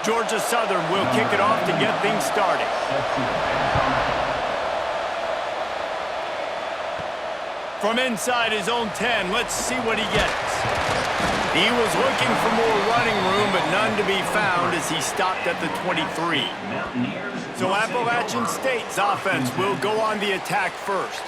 Georgia Southern will kick it off to get things started. From inside his own 10, let's see what he gets. He was looking for more running room, but none to be found as he stopped at the 23. So Appalachian State's offense will go on the attack first.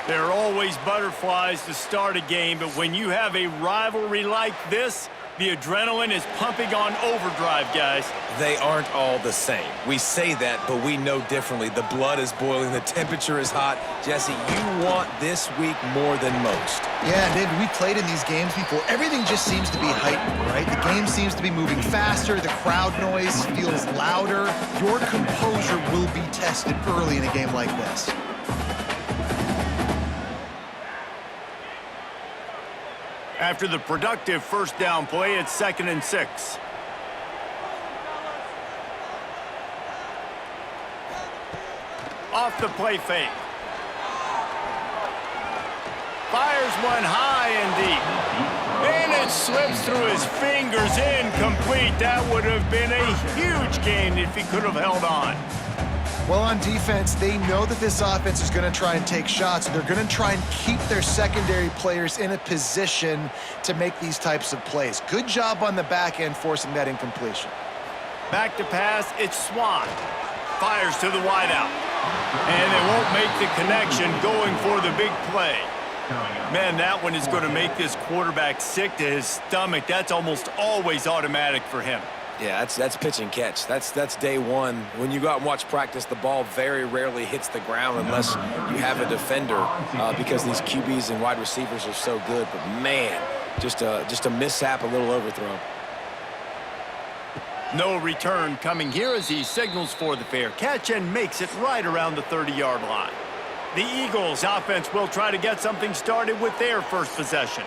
There are always butterflies to start a game, but when you have a rivalry like this, the adrenaline is pumping on overdrive, guys. They aren't all the same. We say that, but we know differently. The blood is boiling. The temperature is hot. Jesse, you want this week more than most. Yeah, David, we played in these games before. Everything just seems to be heightened, right? The game seems to be moving faster. The crowd noise feels louder. Your composure will be tested early in a game like this. After the productive first down play, it's 2nd and 6. Off the play fake. Fires one high and deep. And it slips through his fingers, incomplete. That would have been a huge gain if he could have held on. Well, on defense, they know that this offense is going to try and take shots. They're going to try and keep their secondary players in a position to make these types of plays. Good job on the back end forcing that incompletion. Back to pass, it's Swan. Fires to the wideout. And they won't make the connection going for the big play. Man, that one is going to make this quarterback sick to his stomach. That's almost always automatic for him. Yeah, that's pitch and catch. That's day one. When you go out and watch practice, the ball very rarely hits the ground unless you have a defender because these QBs and wide receivers are so good. But, man, just a mishap, a little overthrow. No return coming here as he signals for the fair catch and makes it right around the 30-yard line. The Eagles' offense will try to get something started with their first possession.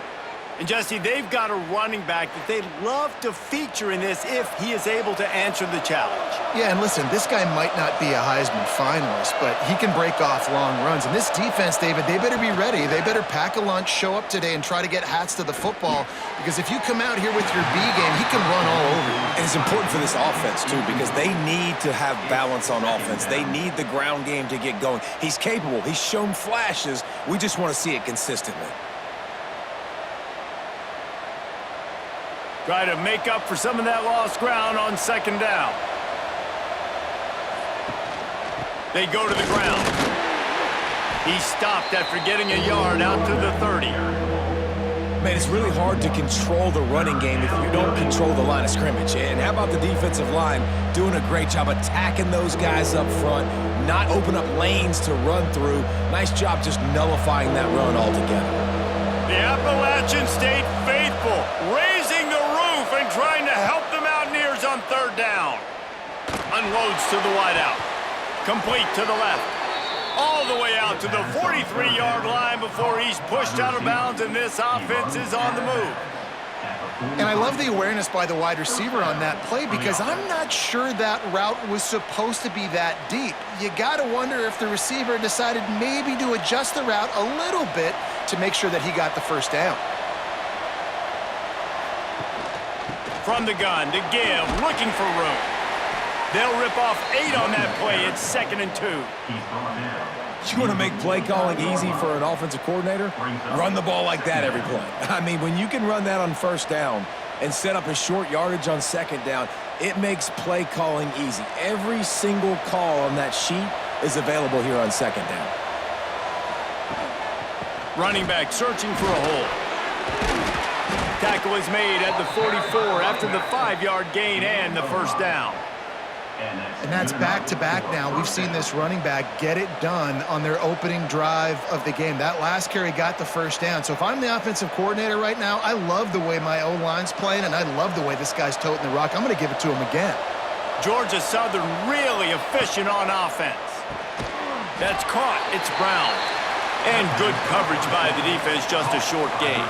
And, Jesse, they've got a running back that they'd love to feature in this if he is able to answer the challenge. Yeah, and listen, this guy might not be a Heisman finalist, but he can break off long runs. And this defense, David, they better be ready. They better pack a lunch, show up today, and try to get hats to the football. Because if you come out here with your B game, he can run all over you. And it's important for this offense, too, because they need to have balance on offense. They need the ground game to get going. He's capable. He's shown flashes. We just want to see it consistently. Try to make up for some of that lost ground on 2nd down. They go to the ground. He stopped after getting a yard out to the 30. Man, it's really hard to control the running game if you don't control the line of scrimmage. And how about the defensive line doing a great job attacking those guys up front, not open up lanes to run through. Nice job just nullifying that run altogether. The Appalachian State faithful raising the roof and trying to help the Mountaineers on 3rd down. Unloads to the wideout. Complete to the left. All the way out to the 43-yard line before he's pushed out of bounds, and this offense is on the move. And I love the awareness by the wide receiver on that play because I'm not sure that route was supposed to be that deep. You got to wonder if the receiver decided maybe to adjust the route a little bit to make sure that he got the first down. From the gun to give, looking for room. They'll rip off 8 on that play. It's 2nd and 2. You want to make play calling easy for an offensive coordinator? Run the ball like that every play. I mean, when you can run that on 1st down and set up a short yardage on 2nd down, it makes play calling easy. Every single call on that sheet is available here on 2nd down. Running back searching for a hole. Tackle is made at the 44 after the 5-yard gain and the first down. And that's back-to-back now. We've seen this running back get it done on their opening drive of the game. That last carry got the first down. So if I'm the offensive coordinator right now, I love the way my O-line's playing, and I love the way this guy's toting the rock. I'm going to give it to him again. Georgia Southern really efficient on offense. That's caught. It's Brown. And good coverage by the defense, just a short gain.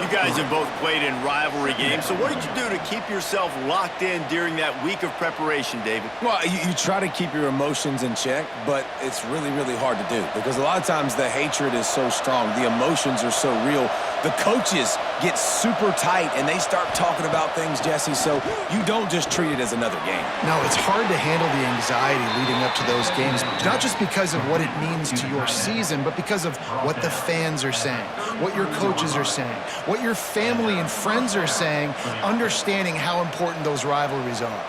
You guys have both played in rivalry games, so what did you do to keep yourself locked in during that week of preparation, David? Well, you try to keep your emotions in check, but it's really, really hard to do because a lot of times the hatred is so strong. The emotions are so real. The coaches get super tight, and they start talking about things, Jesse, so you don't just treat it as another game. No, it's hard to handle the anxiety leading up to those games, not just because of what it means to your season, but because of what the fans are saying, what your coaches are saying, what your family and friends are saying, understanding how important those rivalries are.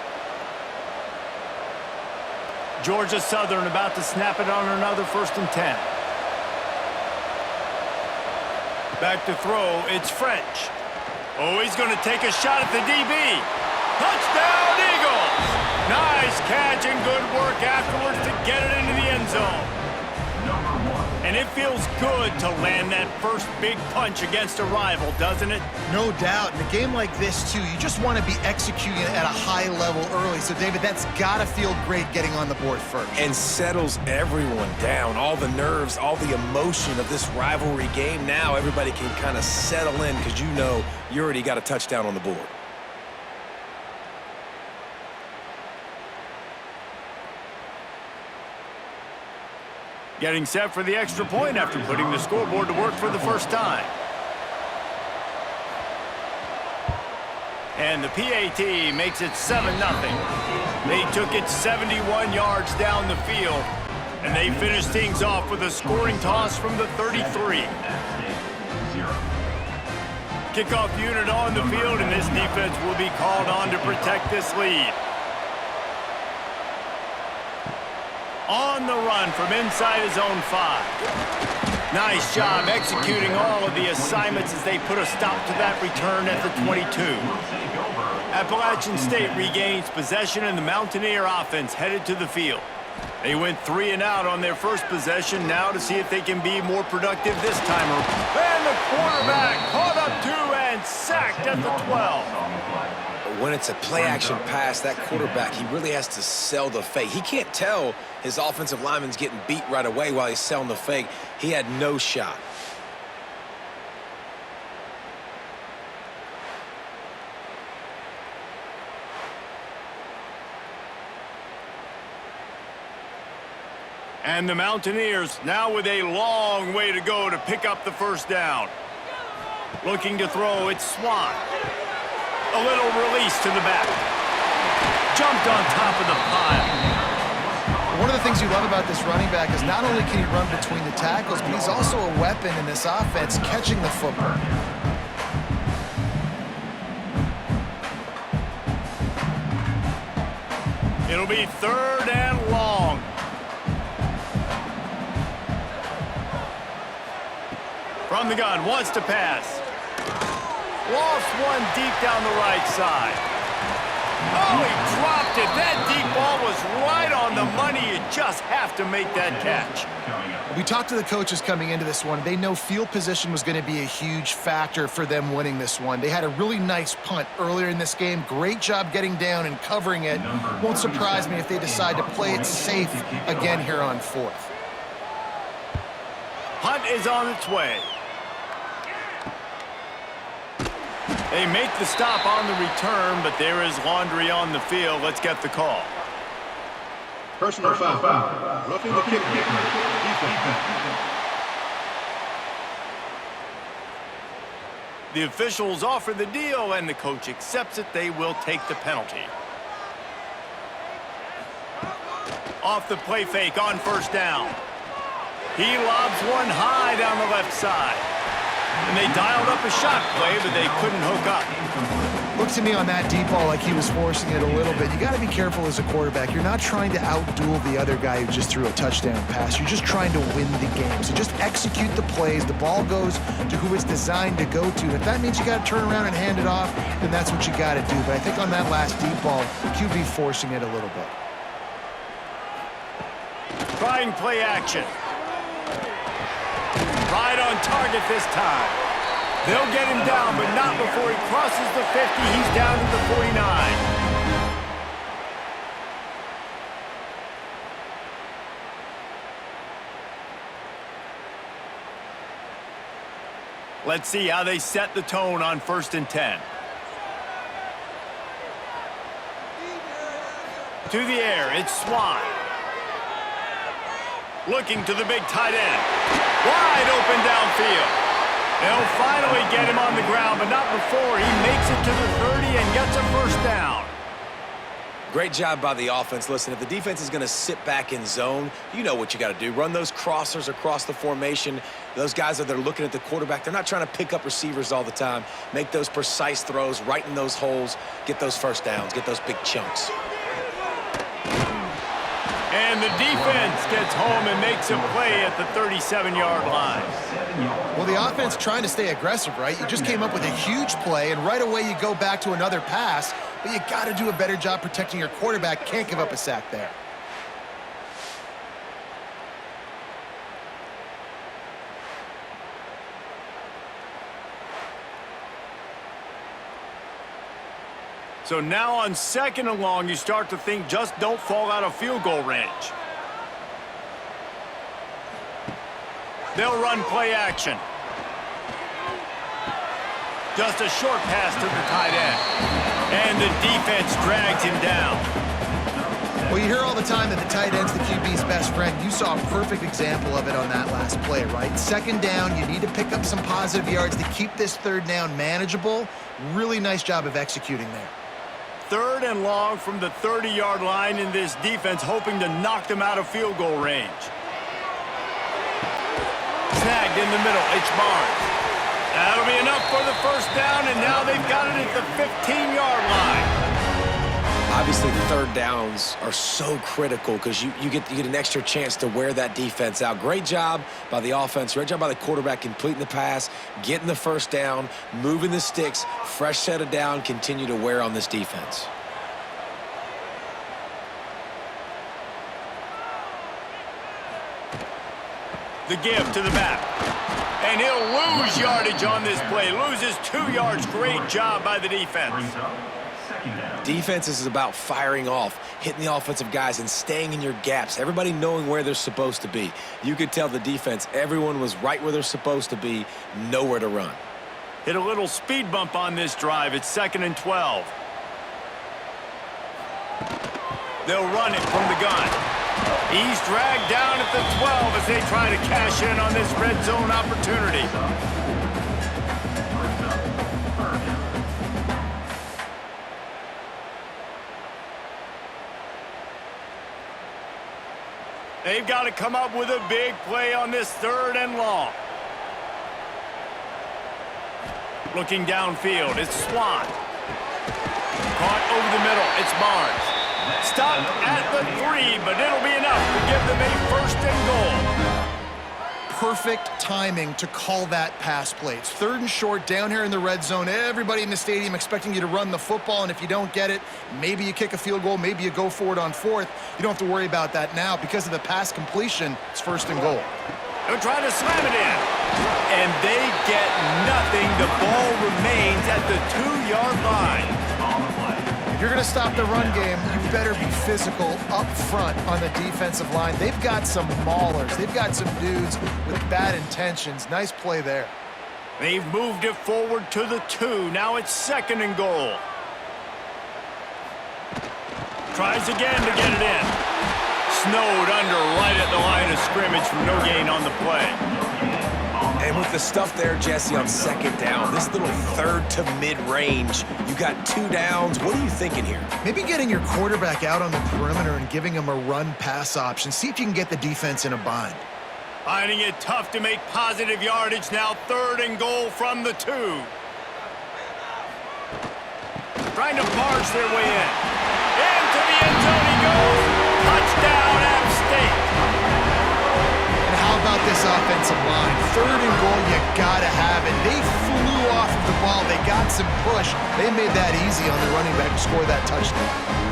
Georgia Southern about to snap it on another 1st and 10. Back to throw, it's French. Oh, he's going to take a shot at the DB. Touchdown, Eagles! Nice catch and good work afterwards to get it into the end zone. And it feels good to land that first big punch against a rival, doesn't it? No doubt. In a game like this, too, you just want to be executing at a high level early. So, David, that's got to feel great getting on the board first. And settles everyone down. All the nerves, all the emotion of this rivalry game. Now everybody can kind of settle in because you know you already got a touchdown on the board. Getting set for the extra point after putting the scoreboard to work for the first time. And the PAT makes it 7-0. They took it 71 yards down the field, and they finished things off with a scoring toss from the 33. Kickoff unit on the field, and this defense will be called on to protect this lead. On the run from inside his own 5. Nice job executing all of the assignments as they put a stop to that return at the 22. Appalachian State regains possession, and the Mountaineer offense headed to the field. They went 3 and out on their first possession, now to see if they can be more productive this time. And the quarterback caught up 2 and sacked at the 12. When it's a play-action pass, that quarterback, he really has to sell the fake. He can't tell his offensive lineman's getting beat right away while he's selling the fake. He had no shot. And the Mountaineers now with a long way to go to pick up the first down. Looking to throw, it's Swan. A little release to the back. Jumped on top of the pile. One of the things you love about this running back is not only can he run between the tackles, but he's also a weapon in this offense, catching the football. It'll be 3rd and long. From the gun, wants to pass. Lost one deep down the right side. Oh, he dropped it. That deep ball was right on the money. You just have to make that catch. We talked to the coaches coming into this one. They know field position was going to be a huge factor for them winning this one. They had a really nice punt earlier in this game. Great job getting down and covering it. Won't surprise me if they decide to play it safe again here on 4th. Punt is on its way. They make the stop on the return, but there is laundry on the field. Let's get the call. Personal foul. Roughing the kick. Defense. The officials offer the deal, and the coach accepts it. They will take the penalty. Off the play fake on 1st down. He lobs one high down the left side. And they dialed up a shot play, but they couldn't hook up. Looked to me on that deep ball like he was forcing it a little bit. You got to be careful as a quarterback. You're not trying to outduel the other guy who just threw a touchdown pass. You're just trying to win the game. So just execute the plays. The ball goes to who it's designed to go to. And if that means you got to turn around and hand it off, then that's what you got to do. But I think on that last deep ball, QB forcing it a little bit. Trying play action. Right on target this time. They'll get him down, but not before he crosses the 50. He's down to the 49. Let's see how they set the tone on 1st and 10. To the air, it's Swan. Looking to the big tight end. Wide open downfield. They'll finally get him on the ground, but not before he makes it to the 30 and gets a 1st down. Great job by the offense. Listen, if the defense is going to sit back in zone, you know what you got to do. Run those crossers across the formation. Those guys that are looking at the quarterback, they're not trying to pick up receivers all the time. Make those precise throws right in those holes. Get those 1st downs. Get those big chunks. And the defense gets home and makes a play at the 37-yard line. Well, the offense trying to stay aggressive, right? You just came up with a huge play, and right away you go back to another pass, but you got to do a better job protecting your quarterback. Can't give up a sack there. So now on 2nd and long, you start to think just don't fall out of field goal range. They'll run play action. Just a short pass to the tight end. And the defense drags him down. Well, you hear all the time that the tight end's the QB's best friend. You saw a perfect example of it on that last play, right? 2nd down, you need to pick up some positive yards to keep this 3rd down manageable. Really nice job of executing there. 3rd and long from the 30-yard line in this defense, hoping to knock them out of field goal range. Snagged in the middle, it's Barnes. That'll be enough for the 1st down, and now they've got it at the 15-yard line. Obviously, 3rd downs are so critical because you get an extra chance to wear that defense out. Great job by the offense. Great job by the quarterback completing the pass, getting the 1st down, moving the sticks, fresh set of down, continue to wear on this defense. The give to the back. And he'll lose yardage on this play. Loses 2 yards. Great job by the defense. Defense is about firing off, hitting the offensive guys, and staying in your gaps. Everybody knowing where they're supposed to be. You could tell the defense, everyone was right where they're supposed to be, nowhere to run. Hit a little speed bump on this drive. It's 2nd and 12. They'll run it from the gun. He's dragged down at the 12 as they try to cash in on this red zone opportunity. They've got to come up with a big play on this 3rd and long. Looking downfield, it's Swan. Caught over the middle, it's Barnes. Stopped at the 3, but it'll be enough to give them a 1st and goal. Perfect timing to call that pass play. It's 3rd and short down here in the red zone. Everybody in the stadium expecting you to run the football, and if you don't get it, maybe you kick a field goal, maybe you go for it on 4th. You don't have to worry about that now. Because of the pass completion, it's 1st and goal. They're trying to slam it in. And they get nothing. The ball remains at the 2-yard line. If you're going to stop the run game, you better be physical up front on the defensive line. They've got some maulers. They've got some dudes with bad intentions. Nice play there. They've moved it forward to the 2. Now it's 2nd and goal. Tries again to get it in. Snowed under right at the line of scrimmage for no gain on the play. And with the stuff there, Jesse, on 2nd down, this little 3rd to mid-range, you got 2 downs. What are you thinking here? Maybe getting your quarterback out on the perimeter and giving him a run-pass option. See if you can get the defense in a bind. Finding it tough to make positive yardage now. 3rd and goal from the 2. Trying to barge their way in. Into the end zone he goes. Touchdown, App State. And how about this offensive line? 3rd and goal, you gotta have it. They flew off of the ball. They got some push. They made that easy on the running back to score that touchdown.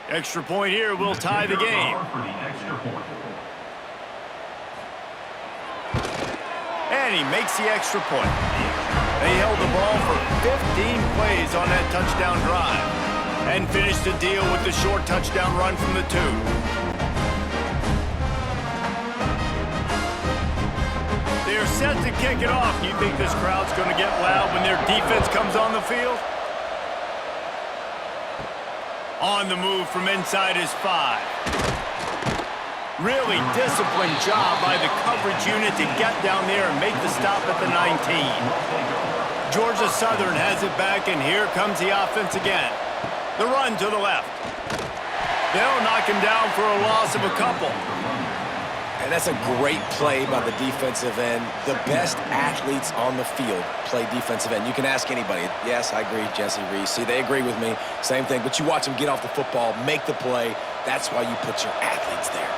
Extra point here will tie the game. and he makes the extra point. They held the ball for 15 plays on that touchdown drive and finished the deal with the short touchdown run from the 2. They're set to kick it off. You think this crowd's going to get loud when their defense comes on the field? On the move from inside his 5. Really disciplined job by the coverage unit to get down there and make the stop at the 19. Georgia Southern has it back, and here comes the offense again. The run to the left. They'll knock him down for a loss of a couple. And that's a great play by the defensive end. The best athletes on the field play defensive end. You can ask anybody. Yes, I agree, Jesse Reese. See, they agree with me. Same thing. But you watch them get off the football, make the play. That's why you put your athletes there.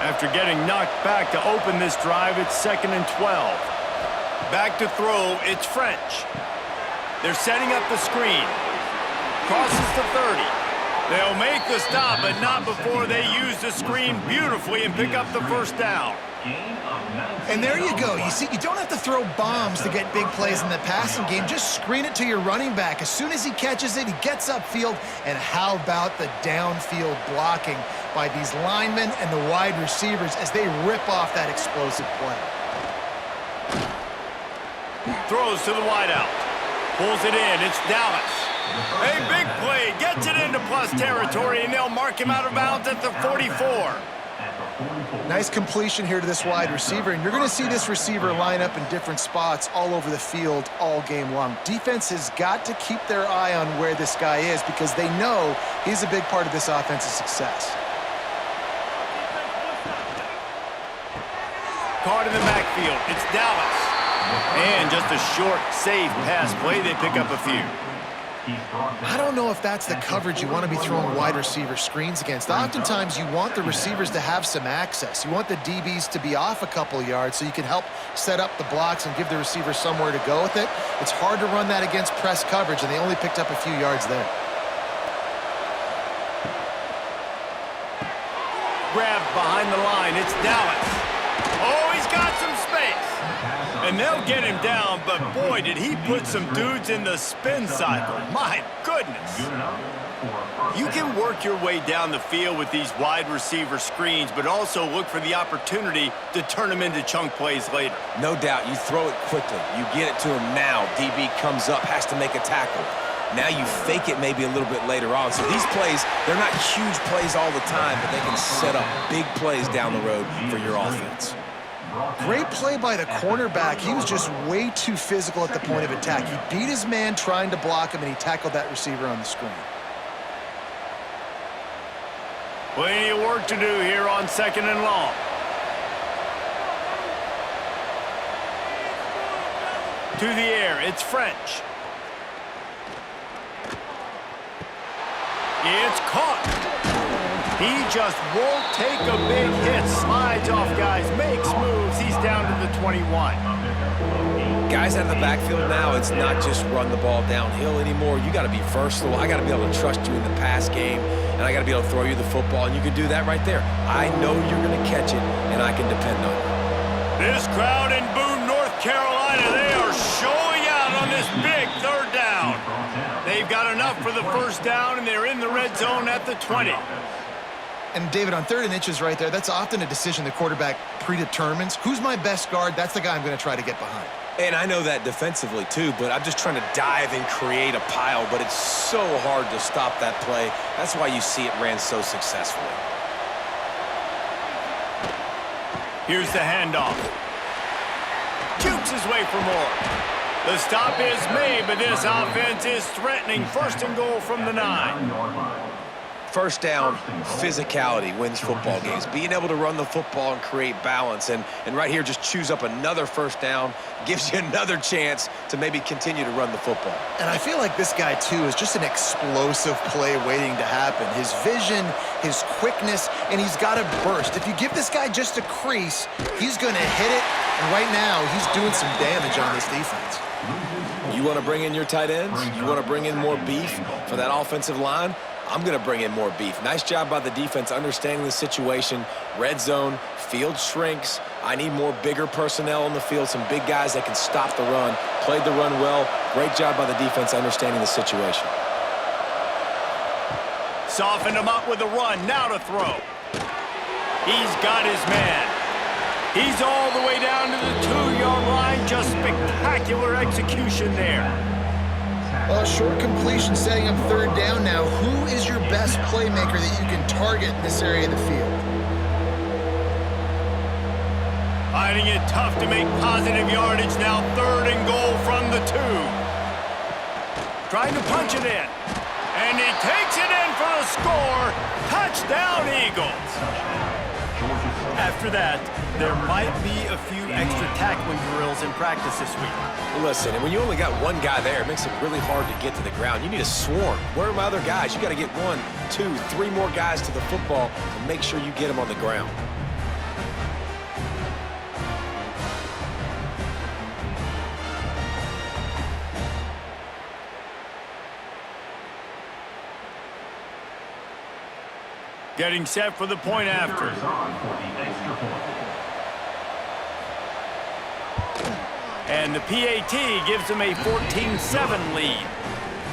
After getting knocked back to open this drive, it's 2nd and 12. Back to throw, it's French. They're setting up the screen. Crosses the 30. They'll make the stop, but not before they use the screen beautifully and pick up the first down. And there you go. You see, you don't have to throw bombs to get big plays in the passing game. Just screen it to your running back. As soon as he catches it, he gets upfield. And how about the downfield blocking by these linemen and the wide receivers as they rip off that explosive play. Throws to the wideout. Pulls it in. It's Dallas. A big play. Gets it into plus territory, and they'll mark him out of bounds at the 44. Nice completion here to this wide receiver, and you're going to see this receiver line up in different spots all over the field all game long. Defense has got to keep their eye on where this guy is because they know he's a big part of this offense's success. Caught in the backfield. It's Dallas. And just a short, safe pass play. They pick up a few. I don't know if that's the coverage you want to be throwing wide receiver screens against. Oftentimes, you want the receivers to have some access. You want the DBs to be off a couple yards so you can help set up the blocks and give the receiver somewhere to go with it. It's hard to run that against press coverage, and they only picked up a few yards there. Grabbed behind the line. It's Dallas. Oh, he's got some space. And they'll get him down, but boy, did he put some dudes in the spin cycle. My goodness. You can work your way down the field with these wide receiver screens, but also look for the opportunity to turn them into chunk plays later. No doubt. You throw it quickly. You get it to him now. DB comes up, has to make a tackle. Now you fake it maybe a little bit later on. So these plays, they're not huge plays all the time, but they can set up big plays down the road for your offense. Great play by the cornerback. He was just way too physical at the point of attack. He beat his man trying to block him, and he tackled that receiver on the screen. Plenty of work to do here on 2nd and long. To the air, it's French. It's caught. He just won't take a big hit. Slides off guys, makes moves. He's down to the 21. Guys out of the backfield now, it's not just run the ball downhill anymore. You got to be versatile. I got to be able to trust you in the pass game, and I got to be able to throw you the football, and you can do that right there. I know you're going to catch it, and I can depend on it. This crowd in Boone, North Carolina, they are showing out on this big 3rd down. They've got enough for the first down, and they're in the red zone at the 20. And, David, on 3rd and inches right there, that's often a decision the quarterback predetermines. Who's my best guard? That's the guy I'm going to try to get behind. And I know that defensively, too, but I'm just trying to dive and create a pile, but it's so hard to stop that play. That's why you see it ran so successfully. Here's the handoff. Jukes his way for more. The stop is made, but this offense is threatening 1st and goal from the 9. First down, physicality wins football games. Being able to run the football and create balance. And right here, just choose up another first down, gives you another chance to maybe continue to run the football. And I feel like this guy, too, is just an explosive play waiting to happen. His vision, his quickness, and he's got a burst. If you give this guy just a crease, he's going to hit it. And right now, he's doing some damage on this defense. You want to bring in your tight ends? You want to bring in more beef for that offensive line? I'm going to bring in more beef. Nice job by the defense understanding the situation. Red zone, field shrinks. I need more bigger personnel on the field, some big guys that can stop the run. Played the run well. Great job by the defense understanding the situation. Softened him up with a run. Now to throw. He's got his man. He's all the way down to the 2-yard line. Just spectacular execution there. Well, short completion setting up third down now. Who is your best playmaker that you can target in this area of the field? Finding it tough to make positive yardage now. 3rd and goal from the 2. Trying to punch it in. And he takes it in for a score. Touchdown, Eagles. After that, there might be a few extra tackling drills in practice this week. Listen, and when you only got one guy there, it makes it really hard to get to the ground. You need a swarm. Where are my other guys? You got to get 1, 2, 3 more guys to the football to make sure you get them on the ground. Getting set for the point after. And the PAT gives them a 14-7 lead.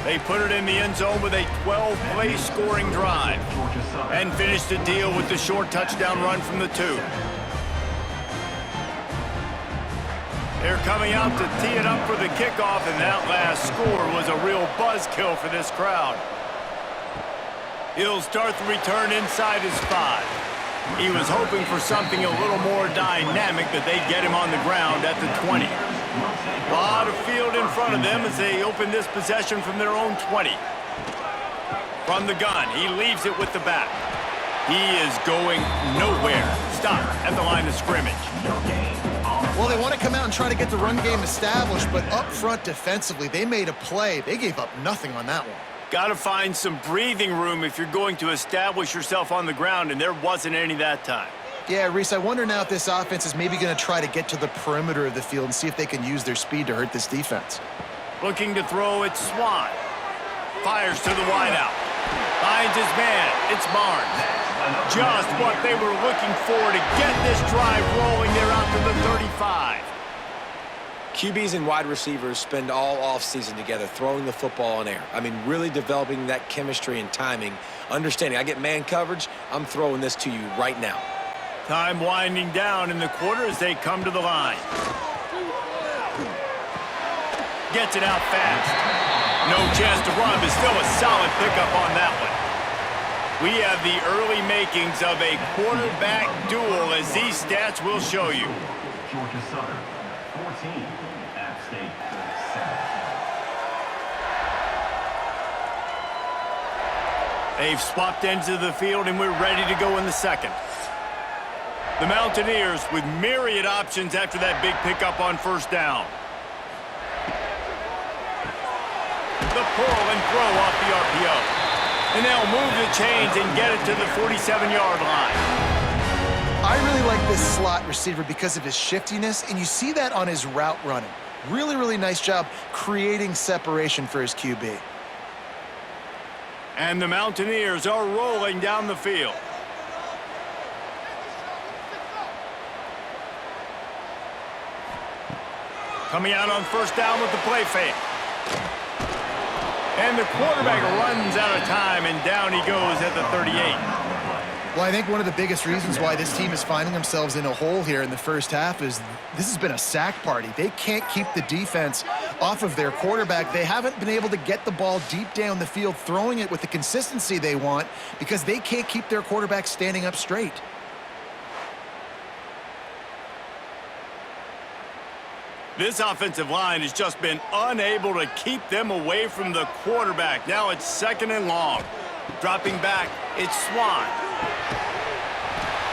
They put it in the end zone with a 12-play scoring drive. And finish the deal with the short touchdown run from the 2. They're coming out to tee it up for the kickoff, and that last score was a real buzzkill for this crowd. He'll start the return inside his 5. He was hoping for something a little more dynamic, but they get him on the ground at the 20. A lot of field in front of them as they open this possession from their own 20. From the gun, he leaves it with the back. He is going nowhere. Stop at the line of scrimmage. Well, they want to come out and try to get the run game established, but up front defensively, they made a play. They gave up nothing on that one. Got to find some breathing room if you're going to establish yourself on the ground, and there wasn't any that time. Yeah, Reese, I wonder now if this offense is maybe going to try to get to the perimeter of the field and see if they can use their speed to hurt this defense. Looking to throw, it's Swan. Fires to the wideout. Finds his man. It's Barnes. Just what they were looking for to get this drive rolling. They're out to the 35. QBs and wide receivers spend all offseason together throwing the football on air. I mean, really developing that chemistry and timing. Understanding, I get man coverage, I'm throwing this to you right now. Time winding down in the quarter as they come to the line. Gets it out fast. No chance to run, but still a solid pickup on that one. We have the early makings of a quarterback duel, as these stats will show you. Georgia Southern, 14. App State, 7. They've swapped ends of the field, and we're ready to go in the second. The Mountaineers with myriad options after that big pickup on first down. The pull and throw off the RPO. And they'll move the chains and get it to the 47-yard line. I really like this slot receiver because of his shiftiness, and you see that on his route running. Really, really nice job creating separation for his QB. And the Mountaineers are rolling down the field. Coming out on first down with the play fake. And the quarterback runs out of time, and down he goes at the 38. Well, I think one of the biggest reasons why this team is finding themselves in a hole here in the first half is this has been a sack party. They can't keep the defense off of their quarterback. They haven't been able to get the ball deep down the field, throwing it with the consistency they want because they can't keep their quarterback standing up straight. This offensive line has just been unable to keep them away from the quarterback. Now it's 2nd and long. Dropping back, it's Swan.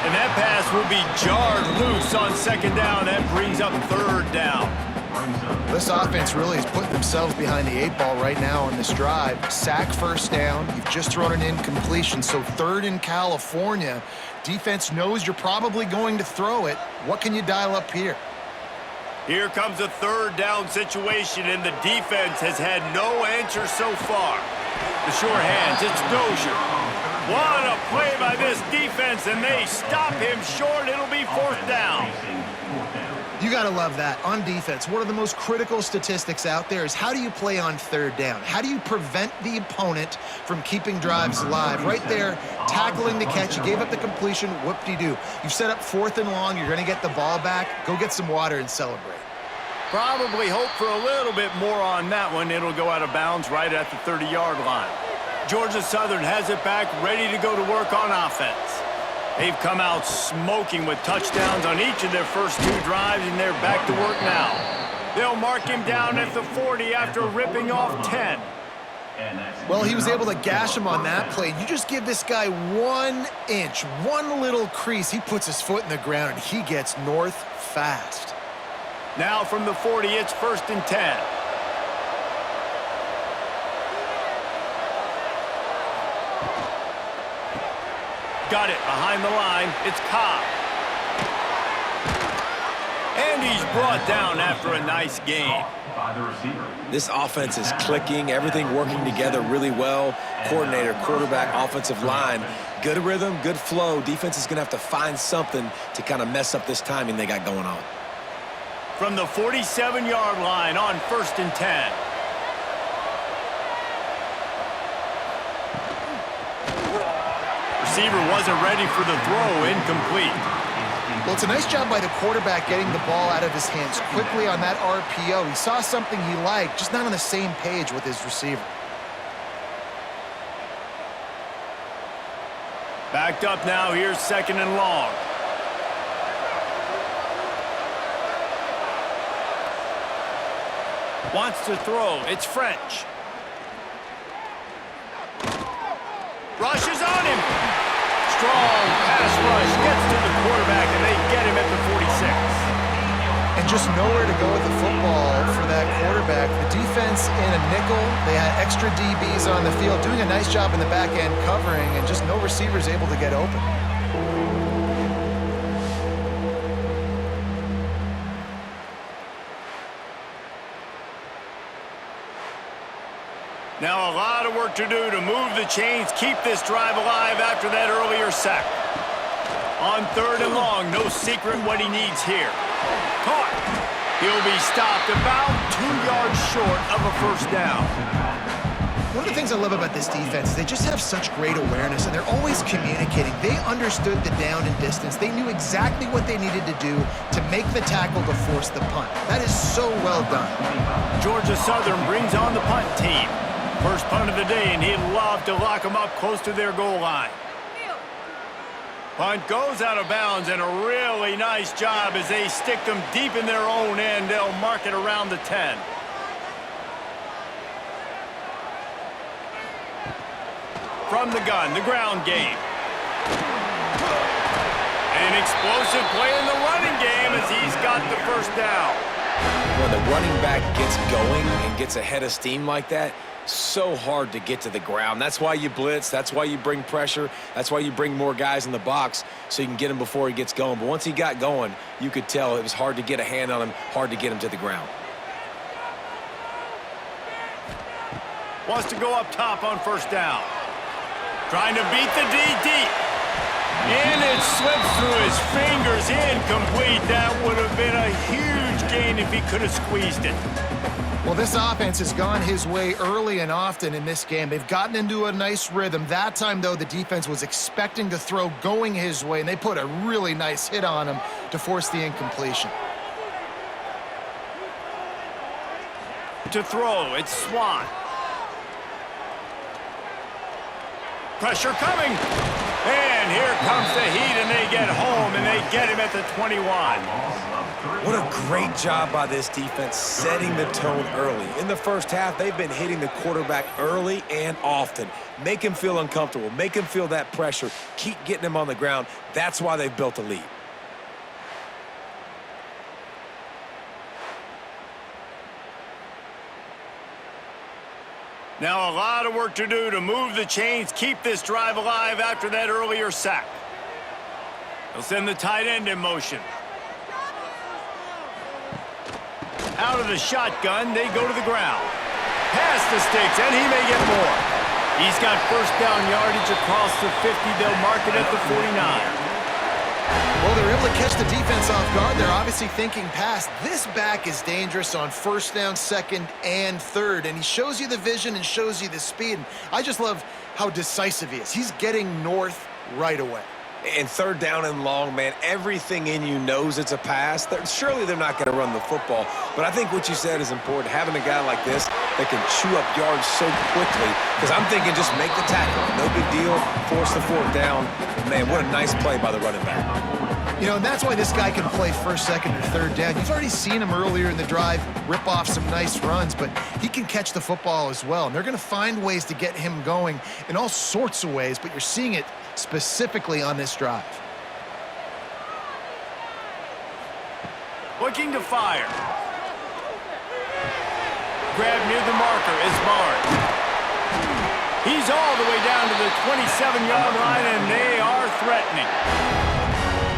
And that pass will be jarred loose on 2nd down. That brings up 3rd down. This offense really is putting themselves behind the 8 ball right now on this drive. Sack first down. You've just thrown an incompletion, so 3rd in California. Defense knows you're probably going to throw it. What can you dial up here? Here comes a third down situation, and the defense has had no answer so far. The short hands, it's Dozier. What a play by this defense, and they stop him short. It'll be fourth down. You got to love that. On defense, one of the most critical statistics out there is how do you play on third down? How do you prevent the opponent from keeping drives alive? Right there, tackling the catch. You gave up the completion. Whoop-de-doo. You've set up fourth and long. You're going to get the ball back. Go get some water and celebrate. Probably hope for a little bit more on that one. It'll go out of bounds right at the 30-yard line. Georgia Southern has it back, ready to go to work on offense. They've come out smoking with touchdowns on each of their first two drives, and they're back to work now. They'll mark him down at the 40 after ripping off 10. Well, he was able to gash him on that play. You just give this guy 1 inch, one little crease. He puts his foot in the ground, and he gets north fast. Now from the 40, it's 1st and 10. Got it behind the line. It's Cobb. And he's brought down after a nice game. This offense is clicking, everything working together really well. Coordinator, quarterback, offensive line. Good rhythm, good flow. Defense is going to have to find something to kind of mess up this timing they got going on. From the 47-yard line on 1st and 10. Receiver wasn't ready for the throw, incomplete. Well, it's a nice job by the quarterback getting the ball out of his hands quickly on that RPO. He saw something he liked, just not on the same page with his receiver. Backed up now, here's 2nd and long. Wants to throw, it's French. Rushes on him. Strong pass rush, gets to the quarterback, and they get him at the 46. And just nowhere to go with the football for that quarterback. The defense in a nickel, they had extra DBs on the field, doing a nice job in the back end covering, and just no receivers able to get open. Now a lot of work to do to move the chains, keep this drive alive after that earlier sack. On 3rd and long, no secret what he needs here. Caught. He'll be stopped about 2 yards short of a 1st down. One of the things I love about this defense is they just have such great awareness, and they're always communicating. They understood the down and distance. They knew exactly what they needed to do to make the tackle to force the punt. That is so well done. Georgia Southern brings on the punt team. First punt of the day, and he'd love to lock them up close to their goal line. Punt goes out of bounds, and a really nice job as they stick them deep in their own end. They'll mark it around the 10. From the gun, the ground game. An explosive play in the running game as he's got the 1st down. When the running back gets going and gets ahead of steam like that, so hard to get to the ground. That's why you blitz. That's why you bring pressure. That's why you bring more guys in the box so you can get him before he gets going. But once he got going, you could tell it was hard to get a hand on him, hard to get him to the ground. Wants to go up top on 1st down. Trying to beat the D deep. And it slips through his fingers. Incomplete. That would have been a huge gain if he could have squeezed it. Well, this offense has gone his way early and often in this game. They've gotten into a nice rhythm. That time, though, the defense was expecting to throw going his way, and they put a really nice hit on him to force the incompletion. To throw, it's Swan. Pressure coming. And here comes the heat, and they get home, and they get him at the 21. What a great job by this defense setting the tone early. In the first half, they've been hitting the quarterback early and often. Make him feel uncomfortable. Make him feel that pressure. Keep getting him on the ground. That's why they've built a lead. Now a lot of work to do to move the chains, keep this drive alive after that earlier sack. They'll send the tight end in motion. Out of the shotgun, they go to the ground. Past the sticks, and he may get more. He's got first down yardage across the 50. They'll mark it at the 49. Well, they're able to catch the defense off guard. They're obviously thinking pass. This back is dangerous on first down, second, and third. And he shows you the vision and shows you the speed. And I just love how decisive he is. He's getting north right away. And third down and long, man, everything in you knows it's a pass. Surely they're not going to run the football. But I think what you said is important. Having a guy like this that can chew up yards so quickly, because I'm thinking just make the tackle. No big deal. Force the fourth down. Man, what a nice play by the running back. You know, and that's why this guy can play first, second, and third down. You've already seen him earlier in the drive rip off some nice runs, but he can catch the football as well. And they're going to find ways to get him going in all sorts of ways, but you're seeing it specifically on this drive. Looking to fire. Grab near the marker is Barnes. He's all the way down to the 27-yard line, and they are threatening.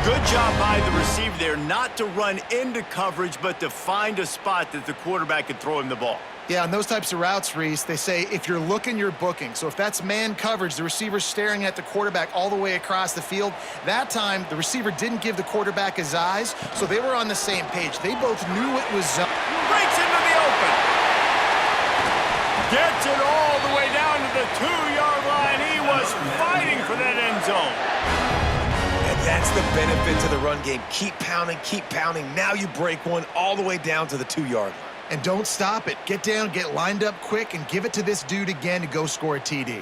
Good job by the receiver there not to run into coverage, but to find a spot that the quarterback can throw him the ball. Yeah, on those types of routes, Reese, they say if you're looking, you're booking. So if that's man coverage, the receiver's staring at the quarterback all the way across the field. That time, the receiver didn't give the quarterback his eyes, so they were on the same page. They both knew it was zone. Breaks into the open. Gets it all the way down to the 2-yard line. He was fighting for that end zone. And that's the benefit to the run game. Keep pounding, keep pounding. Now you break one all the way down to the 2-yard line. And don't stop it. Get down, get lined up quick, and give it to this dude again to go score a TD.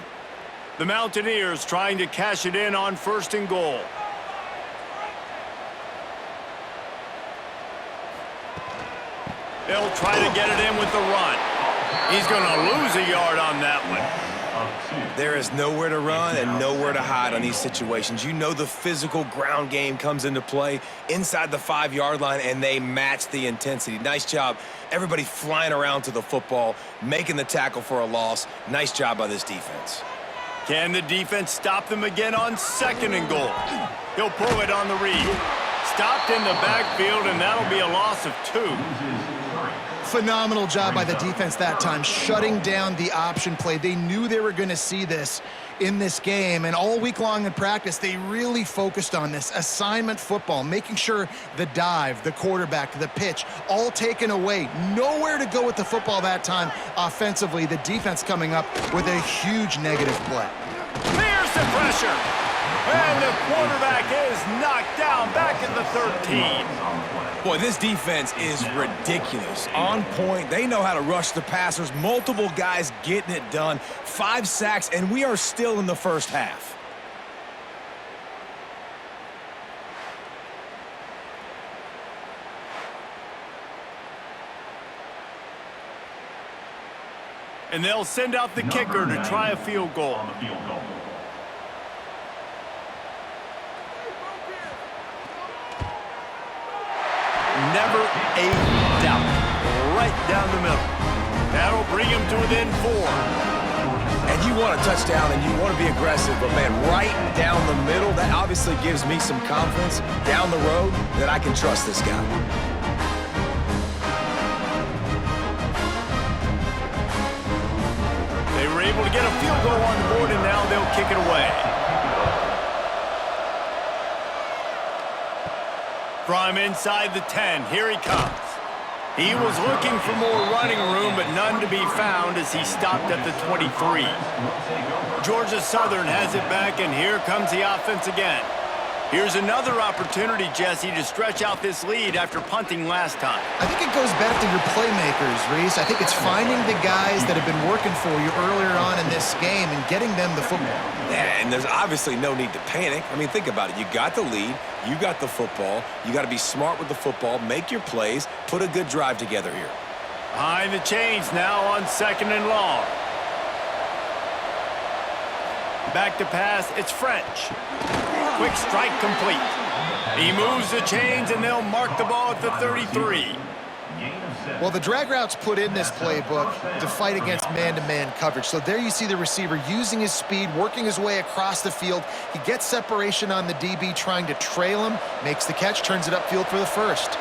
The Mountaineers trying to cash it in on first and goal. They'll try to get it in with the run. He's going to lose a yard on that one. There is nowhere to run and nowhere to hide on these situations. You know the physical ground game comes into play inside the 5-yard line, and they match the intensity. Nice job. Everybody flying around to the football, making the tackle for a loss. Nice job by this defense. Can the defense stop them again on second and goal? He'll pull it on the read. Stopped in the backfield, and that'll be a loss of 2. Phenomenal job by the defense that time, shutting down the option play. They knew they were going to see this in this game, and all week long in practice, they really focused on this assignment football, making sure the dive, the quarterback, the pitch, all taken away. Nowhere to go with the football that time offensively. The defense coming up with a huge negative play. Here's the pressure, and the quarterback is knocked down back at the 13. Boy, this defense is ridiculous. On point. They know how to rush the passers. Multiple guys getting it done. 5 sacks, and we are still in the first half. And they'll send out the kicker to try a field goal. Never a doubt. Right down the middle. That'll bring him to within 4. And you want a touchdown and you want to be aggressive, but man, right down the middle, that obviously gives me some confidence down the road that I can trust this guy. They were able to get a field goal on the board, and now they'll kick it away. From inside the 10, here he comes. He was looking for more running room, but none to be found as he stopped at the 23. Georgia Southern has it back, and here comes the offense again. Here's another opportunity, Jesse, to stretch out this lead after punting last time. I think it goes back to your playmakers, Reese. I think it's finding the guys that have been working for you earlier on in this game and getting them the football. Yeah, and there's obviously no need to panic. I mean, think about it. You got the lead. You got the football. You got to be smart with the football, make your plays, put a good drive together here. Behind the chains now on second and long. Back to pass, it's French. Quick strike complete. He moves the chains, and they'll mark the ball at the 33. Well, the drag routes put in this playbook to fight against man-to-man coverage. So there you see the receiver using his speed, working his way across the field. He gets separation on the DB, trying to trail him, makes the catch, turns it upfield for the first.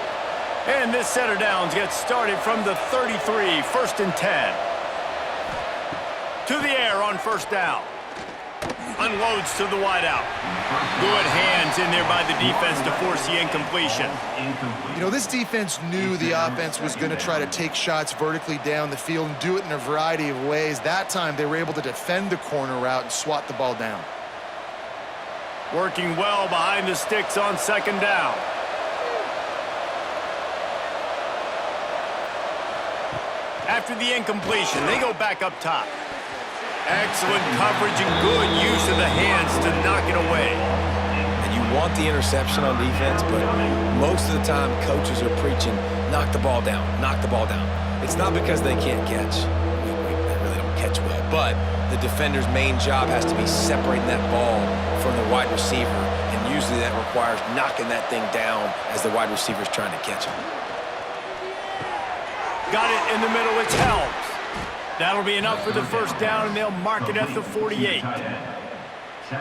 And this set of downs gets started from the 33, 1st and 10. To the air on 1st down. Unloads to the wideout. Good hands in there by the defense to force the incompletion. You know, this defense knew the offense was going to try to take shots vertically down the field and do it in a variety of ways. That time, they were able to defend the corner route and swat the ball down. Working well behind the sticks on 2nd down. After the incompletion, they go back up top. Excellent coverage and good use of the hands to knock it away. And you want the interception on defense, but most of the time coaches are preaching, knock the ball down, knock the ball down. It's not because they can't catch. They really don't catch well. But the defender's main job has to be separating that ball from the wide receiver, and usually that requires knocking that thing down as the wide receiver's trying to catch it. Got it in the middle, it's held. That'll be enough for the 1st down, and they'll mark it at the 48.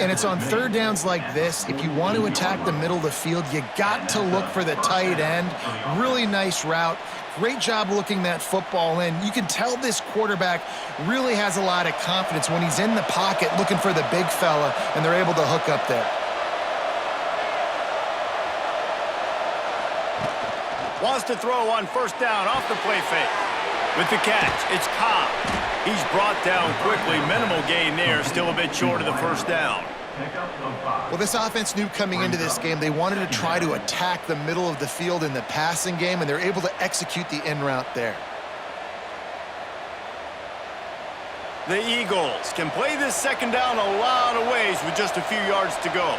And it's on 3rd downs like this. If you want to attack the middle of the field, you got to look for the tight end. Really nice route. Great job looking that football in. You can tell this quarterback really has a lot of confidence when he's in the pocket looking for the big fella, and they're able to hook up there. Wants to throw on 1st down off the play fake. With the catch, it's Cobb. He's brought down quickly. Minimal gain there, still a bit short of the 1st down. Well, this offense knew coming into this game they wanted to try to attack the middle of the field in the passing game, and they're able to execute the in route there. The Eagles can play this 2nd down a lot of ways with just a few yards to go.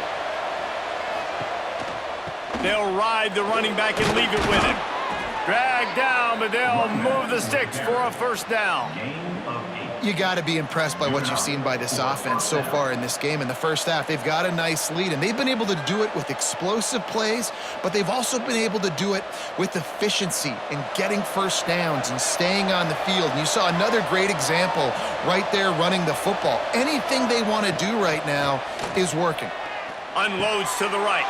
They'll ride the running back and leave it with him. Drag down, but they'll move the sticks for a 1st down. You got to be impressed by what you've seen by this offense so far in this game. In the 1st half, they've got a nice lead, and they've been able to do it with explosive plays, but they've also been able to do it with efficiency and getting 1st downs and staying on the field. And you saw another great example right there running the football. Anything they want to do right now is working. Unloads to the right.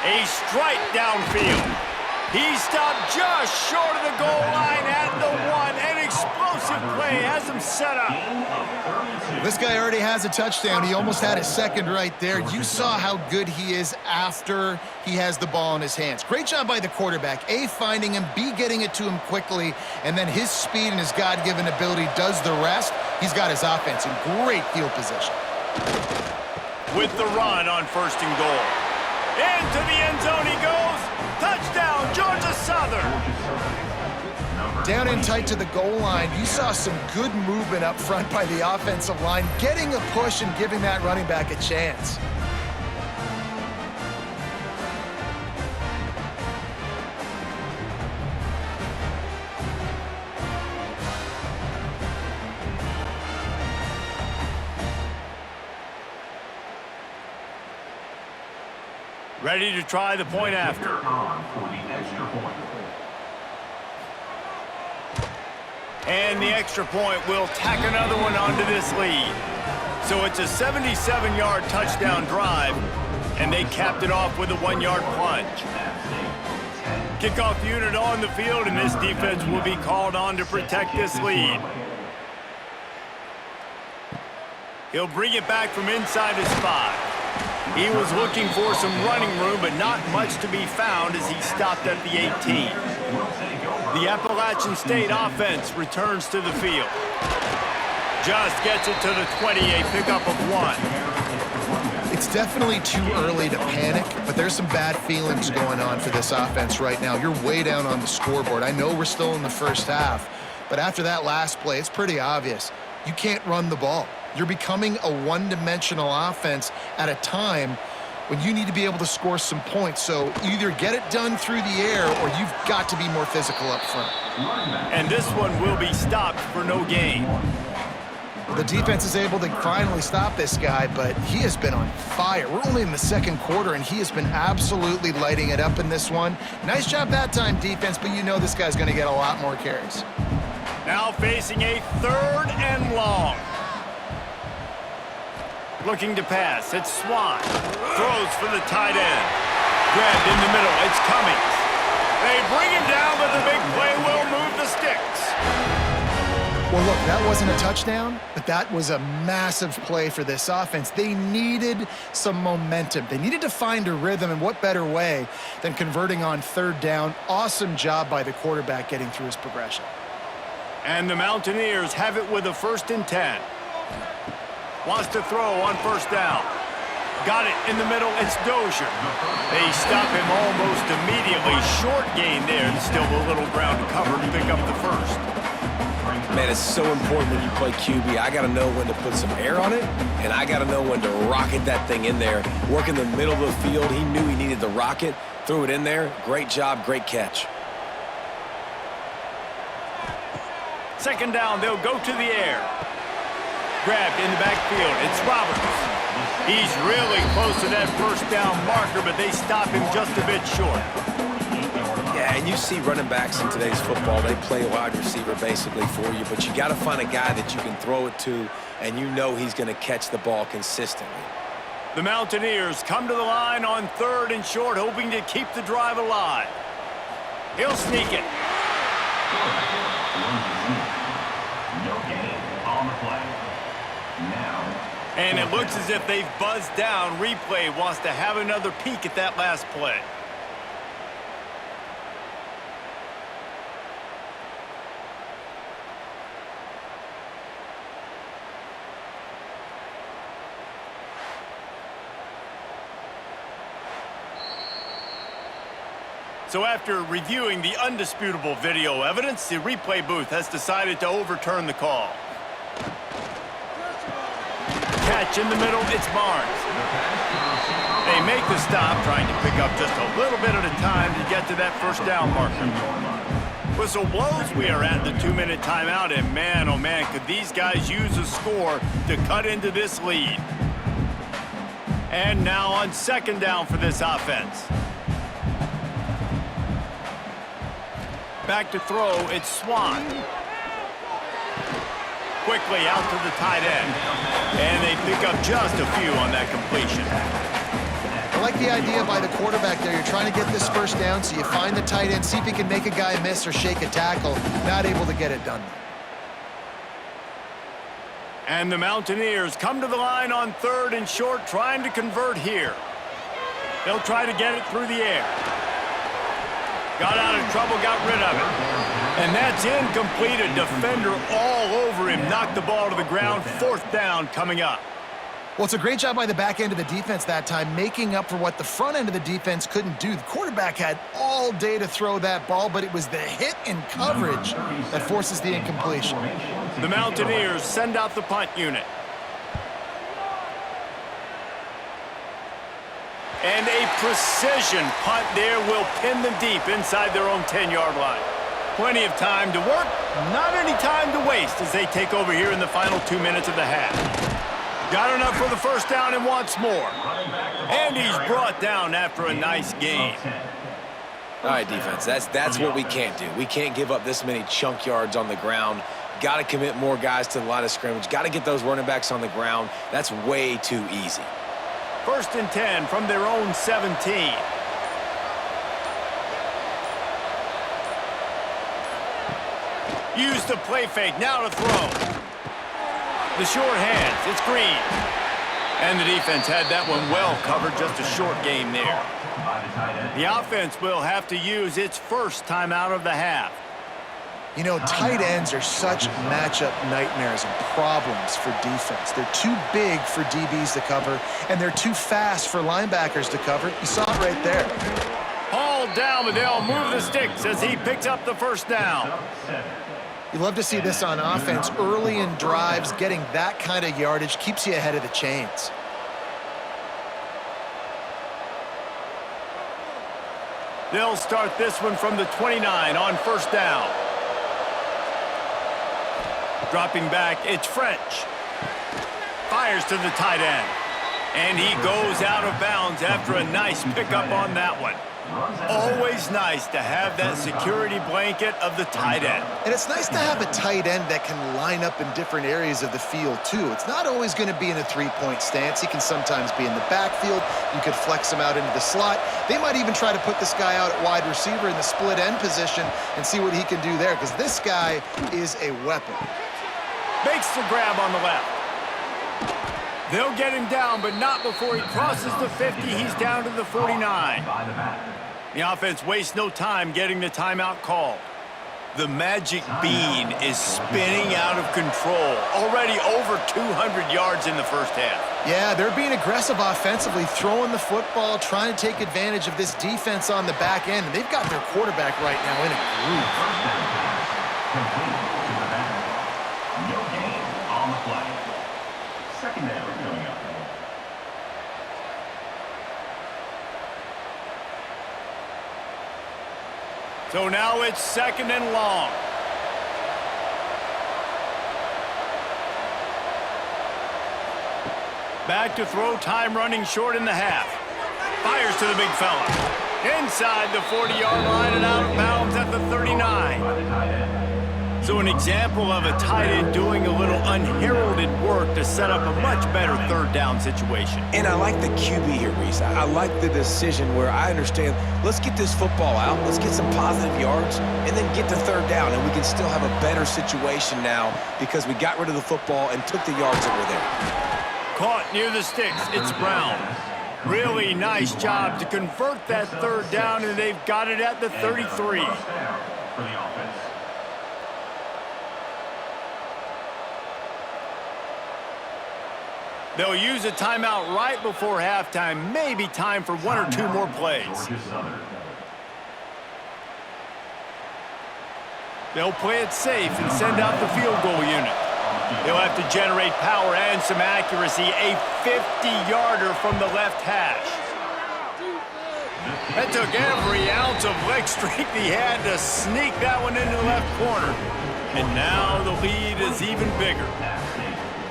A strike downfield. He stopped just short of the goal line at the 1. An explosive play has him set up. This guy already has a touchdown. He almost had a 2nd right there. You saw how good he is after he has the ball in his hands. Great job by the quarterback. A, finding him, B, getting it to him quickly, and then his speed and his God-given ability does the rest. He's got his offense in great field position. With the run on 1st and goal. Into the end zone he goes. Touchdown, Georgia Southern. Down in tight to the goal line, you saw some good movement up front by the offensive line, getting a push and giving that running back a chance. Ready to try the point after. And the extra point will tack another one onto this lead. So it's a 77-yard touchdown drive, and they capped it off with a 1-yard plunge. Kickoff unit on the field, and this defense will be called on to protect this lead. He'll bring it back from inside his 5. He was looking for some running room, but not much to be found as he stopped at the 18. The Appalachian State offense returns to the field. Just gets it to the 20, a pickup of 1. It's definitely too early to panic, but there's some bad feelings going on for this offense right now. You're way down on the scoreboard. I know we're still in the 1st half, but after that last play, it's pretty obvious. You can't run the ball. You're becoming a one-dimensional offense at a time when you need to be able to score some points. So either get it done through the air or you've got to be more physical up front. And this one will be stopped for no gain. The defense is able to finally stop this guy, but he has been on fire. We're only in the 2nd quarter, and he has been absolutely lighting it up in this one. Nice job that time, defense, but you know this guy's going to get a lot more carries. Now facing a 3rd and long. Looking to pass. It's Swan. Throws for the tight end. Grabbed in the middle. It's Cummings. They bring him down, but the big play will move the sticks. Well, look, that wasn't a touchdown, but that was a massive play for this offense. They needed some momentum. They needed to find a rhythm, and what better way than converting on third down. Awesome job by the quarterback getting through his progression. And the Mountaineers have it with a 1st and 10. Wants to throw on first down. Got it in the middle. It's Dozier. They stop him almost immediately. Short gain there, and still a little ground to cover to pick up the first. Man, it's so important when you play QB. I got to know when to put some air on it, and I got to know when to rocket that thing in there. Work in the middle of the field. He knew he needed the rocket. Threw it in there. Great job, great catch. 2nd down, they'll go to the air. Grabbed in the backfield. It's Roberts. He's really close to that first down marker, but they stop him just a bit short. Yeah, and you see running backs in today's football, they play wide receiver basically for you, but you got to find a guy that you can throw it to, and you know he's going to catch the ball consistently. The Mountaineers come to the line on 3rd and short, hoping to keep the drive alive. He'll sneak it. No gain on the play. Now. And it looks as if they've buzzed down. Replay wants to have another peek at that last play. So after reviewing the undisputable video evidence, the replay booth has decided to overturn the call. Catch in the middle, it's Barnes. They make the stop, trying to pick up just a little bit at a time to get to that first down marker. Whistle blows, we are at the 2-minute timeout, and man, oh man, could these guys use a score to cut into this lead. And now on 2nd down for this offense. Back to throw, it's Swan. Quickly out to the tight end. And they pick up just a few on that completion. I like the idea by the quarterback there. You're trying to get this first down, so you find the tight end, see if he can make a guy miss or shake a tackle. Not able to get it done. And the Mountaineers come to the line on 3rd and short, trying to convert here. They'll try to get it through the air. Got out of trouble, got rid of it. And that's incomplete. A defender all over him. Knocked the ball to the ground. 4th down coming up. Well, it's a great job by the back end of the defense that time, making up for what the front end of the defense couldn't do. The quarterback had all day to throw that ball, but it was the hit and coverage that forces the incompletion. The Mountaineers send out the punt unit. And a precision punt there will pin them deep inside their own 10-yard line. Plenty of time to work, not any time to waste as they take over here in the final 2 minutes of the half. Got enough for the first down and wants more. And he's brought down after a nice gain. All right, defense, that's what we can't do. We can't give up this many chunk yards on the ground. Got to commit more guys to the line of scrimmage. Got to get those running backs on the ground. That's way too easy. 1st and 10 from their own 17. Use the play fake, now to throw. The short hands, it's Green. And the defense had that one well covered, just a short game there. The offense will have to use its first timeout of the half. You know, tight ends are such matchup nightmares and problems for defense. They're too big for DBs to cover, and they're too fast for linebackers to cover. You saw it right there. Hauled down, but they'll move the sticks as he picks up the first down. You love to see this on offense. Early in drives, getting that kind of yardage keeps you ahead of the chains. They'll start this one from the 29 on first down. Dropping back, it's French. Fires to the tight end. And he goes out of bounds after a nice pickup on that one. Always nice to have that security blanket of the tight end. And it's nice to have a tight end that can line up in different areas of the field, too. It's not always going to be in a three-point stance. He can sometimes be in the backfield. You could flex him out into the slot. They might even try to put this guy out at wide receiver in the split end position and see what he can do there, because this guy is a weapon. Makes the grab on the left. They'll get him down, but not before he crosses the 50. He's down to the 49. The offense wastes no time getting the timeout called. The magic bean is spinning out of control. Already over 200 yards in the first half. Yeah, they're being aggressive offensively, throwing the football, trying to take advantage of this defense on the back end. And they've got their quarterback right now in a groove. No gain on the play. Second down coming up. So now it's second and long. Back to throw, time running short in the half. Fires to the big fella. Inside the 40-yard line and out of bounds at the 39. So an example of a tight end doing a little unheralded work to set up a much better third down situation. And I like the QB here, Reese. I like the decision where I understand, let's get this football out, let's get some positive yards, and then get to third down, and we can still have a better situation now because we got rid of the football and took the yards that were there. Caught near the sticks. It's Brown. Really nice job to convert that third down, and they've got it at the 33. They'll use a timeout right before halftime. Maybe time for one or two more plays. They'll play it safe and send out the field goal unit. They'll have to generate power and some accuracy. A 50-yarder from the left hash. That took every ounce of leg strength he had to sneak that one into the left corner. And now the lead is even bigger.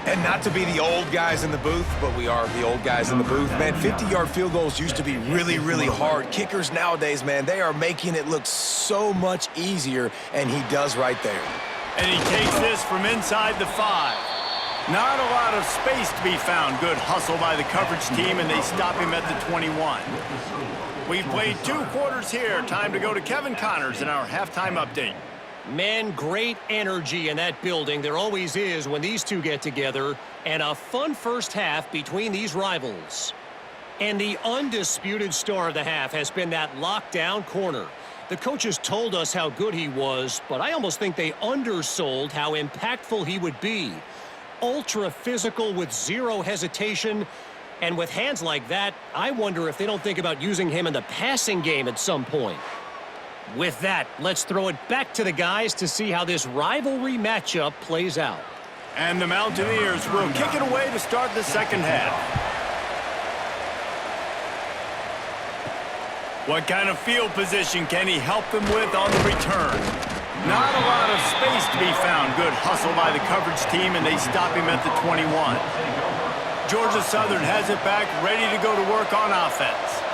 And not to be the old guys in the booth, but we are the old guys in the booth. Man, 50-yard field goals used to be really, really hard. Kickers nowadays, man, they are making it look so much easier, and he does right there. And he takes this from inside the 5. Not a lot of space to be found. Good hustle by the coverage team, and they stop him at the 21. We've played 2 quarters here. Time to go to Kevin Connors in our halftime update. Man, great energy in that building. There always is when these two get together. And a fun first half between these rivals. And the undisputed star of the half has been that lockdown corner. The coaches told us how good he was, but I almost think they undersold how impactful he would be. Ultra physical with zero hesitation. And with hands like that, I wonder if they don't think about using him in the passing game at some point. With that, let's throw it back to the guys to see how this rivalry matchup plays out. And the Mountaineers will kick it away to start the second half. What kind of field position can he help them with on the return? Not a lot of space to be found. Good hustle by the coverage team, and they stop him at the 21. Georgia Southern has it back, ready to go to work on offense.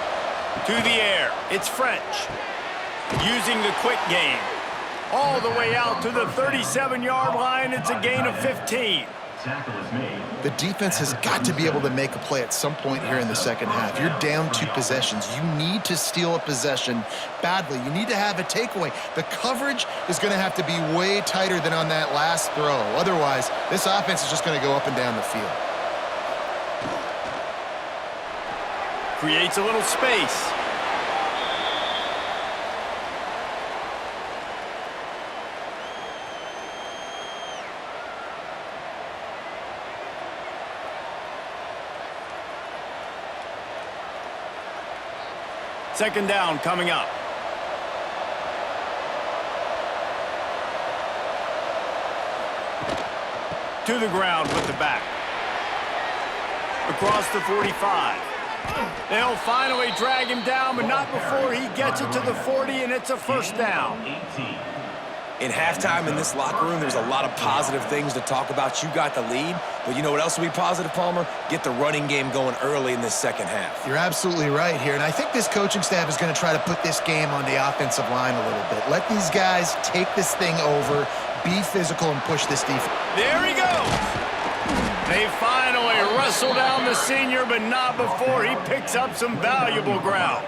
To the air, it's French. Using the quick game. All the way out to the 37-yard line. It's a gain of 15. The defense has got to be able to make a play at some point here in the second half. You're down 2 possessions. You need to steal a possession badly. You need to have a takeaway. The coverage is going to have to be way tighter than on that last throw. Otherwise, this offense is just going to go up and down the field. Creates a little space. Second down coming up. To the ground with the back. Across the 45. They'll finally drag him down, but not before he gets it to the 40, and it's a first down. In halftime in this locker room, there's a lot of positive things to talk about. You got the lead, but you know what else will be positive, Palmer? Get the running game going early in this second half. You're absolutely right here, and I think this coaching staff is going to try to put this game on the offensive line a little bit. Let these guys take this thing over, be physical, and push this defense. There he goes. They finally wrestle down the senior, but not before he picks up some valuable ground.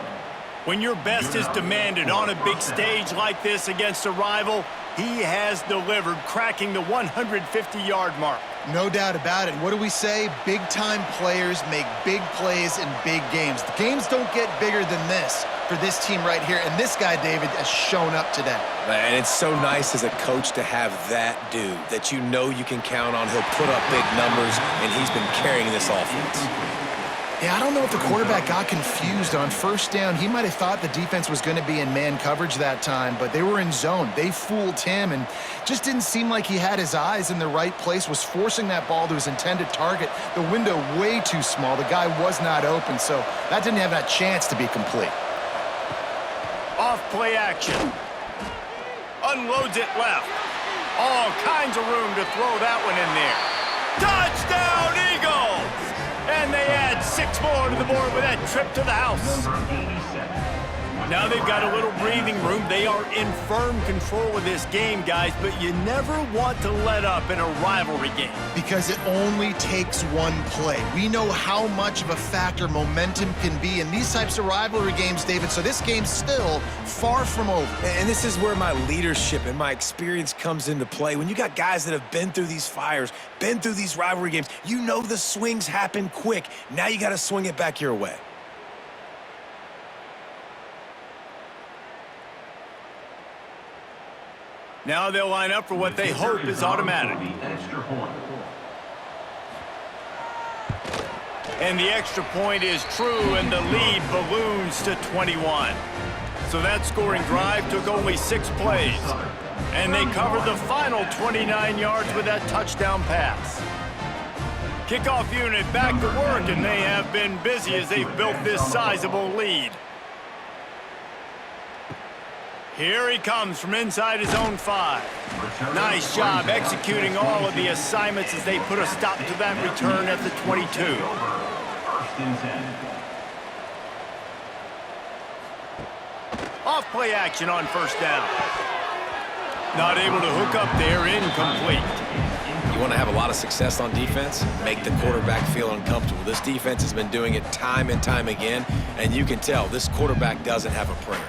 When your best is demanded on a big stage like this against a rival, he has delivered, cracking the 150-yard mark. No doubt about it. What do we say? Big-time players make big plays in big games. The games don't get bigger than this for this team right here, and this guy, David, has shown up today. And it's so nice as a coach to have that dude that you know you can count on. He'll put up big numbers, and he's been carrying this offense. Yeah, I don't know if the quarterback got confused on first down. He might have thought the defense was going to be in man coverage that time, but they were in zone. They fooled him and just didn't seem like he had his eyes in the right place, was forcing that ball to his intended target. The window way too small. The guy was not open, so that didn't have that chance to be complete. Off play action. Unloads it left. All kinds of room to throw that one in there. Touchdown, Eagles! And they add 6 more to the board with that trip to the house. Now they've got a little breathing room. They are in firm control of this game, guys, but you never want to let up in a rivalry game. Because it only takes one play. We know how much of a factor momentum can be in these types of rivalry games, David, so this game's still far from over. And this is where my leadership and my experience comes into play. When you got guys that have been through these fires, been through these rivalry games, you know the swings happen quick. Now you got to swing it back your way. Now they'll line up for what they hope is automatic. And the extra point is true, and the lead balloons to 21. So that scoring drive took only 6 plays. And they covered the final 29 yards with that touchdown pass. Kickoff unit back to work, and they have been busy as they've built this sizable lead. Here he comes from inside his own 5. Nice job executing all of the assignments as they put a stop to that return at the 22. Off play action on first down. Not able to hook up there, incomplete. You want to have a lot of success on defense? Make the quarterback feel uncomfortable. This defense has been doing it time and time again, and you can tell this quarterback doesn't have a prayer.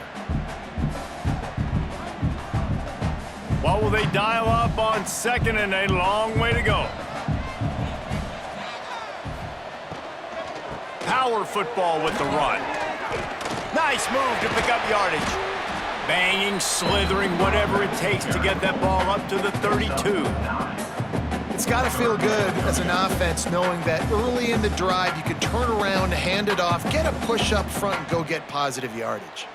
What will they dial up on second, and a long way to go? Power football with the run. Nice move to pick up yardage. Banging, slithering, whatever it takes to get that ball up to the 32. It's got to feel good as an offense knowing that early in the drive you could turn around, hand it off, get a push up front, and go get positive yardage.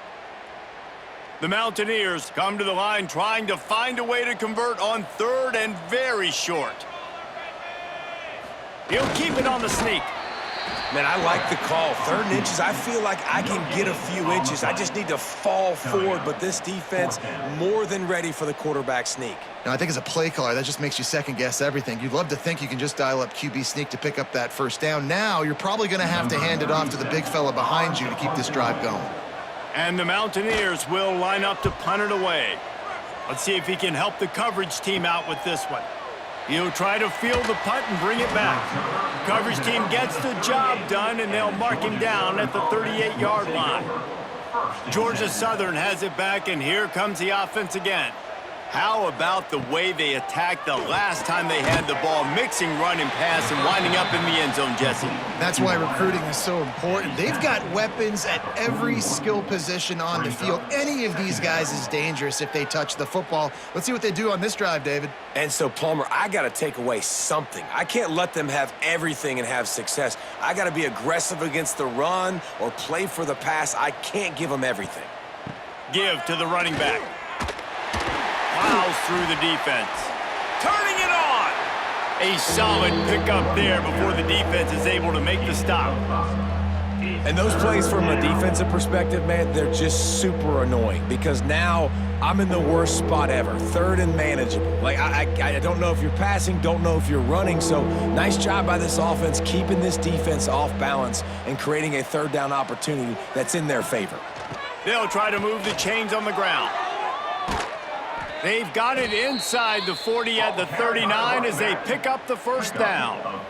The Mountaineers come to the line trying to find a way to convert on third and very short. He'll keep it on the sneak. Man, I like the call. 3rd and inches, I feel like I can get a few inches. I just need to fall forward, but this defense more than ready for the quarterback sneak. Now, I think as a play caller, that just makes you second-guess everything. You'd love to think you can just dial up QB sneak to pick up that first down. Now, you're probably going to have to hand it off to the big fella behind you to keep this drive going. And the Mountaineers will line up to punt it away. Let's see if he can help the coverage team out with this one. He'll try to field the punt and bring it back. Coverage team gets the job done, and they'll mark him down at the 38-yard line. Georgia Southern has it back, and here comes the offense again. How about the way they attacked the last time they had the ball, mixing run and pass and winding up in the end zone, Jesse? That's why recruiting is so important. They've got weapons at every skill position on the field. Any of these guys is dangerous if they touch the football. Let's see what they do on this drive, David. And so, Palmer, I got to take away something. I can't let them have everything and have success. I got to be aggressive against the run or play for the pass. I can't give them everything. Give to the running back. Plows through the defense. Turning it on! A solid pickup there before the defense is able to make the stop. And those plays from a defensive perspective, man, they're just super annoying because now I'm in the worst spot ever, third and manageable. Like, I don't know if you're passing, don't know if you're running, so nice job by this offense keeping this defense off balance and creating a third down opportunity that's in their favor. They'll try to move the chains on the ground. They've got it inside the 40 at the 39 as they pick up the first down.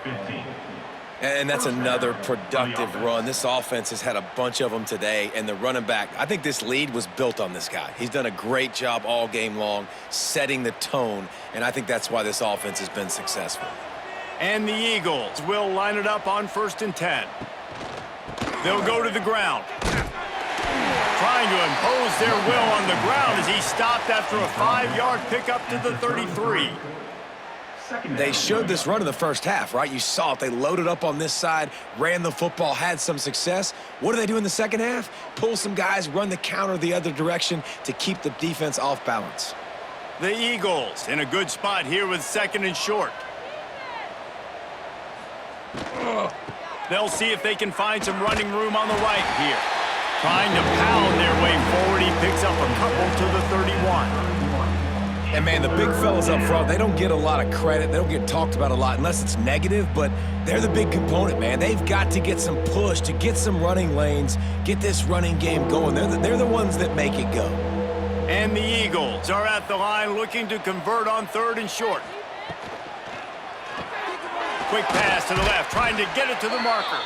And that's another productive run. This offense has had a bunch of them today, and the running back, I think this lead was built on this guy. He's done a great job all game long, setting the tone, and I think that's why this offense has been successful. And the Eagles will line it up on 1st and 10. They'll go to the ground. Trying to impose their will on the ground as he stopped after a 5-yard pickup to the 33. They showed this run in the first half, right? You saw it. They loaded up on this side, ran the football, had some success. What do they do in the second half? Pull some guys, run the counter the other direction to keep the defense off balance. The Eagles in a good spot here with 2nd and short. They'll see if they can find some running room on the right here. Trying to pound their way forward. He picks up a couple to the 31. And, man, the big fellas up front, they don't get a lot of credit. They don't get talked about a lot unless it's negative, but they're the big component, man. They've got to get some push, to get some running lanes, get this running game going. They're the ones that make it go. And the Eagles are at the line looking to convert on 3rd and short. Quick pass to the left, trying to get it to the marker.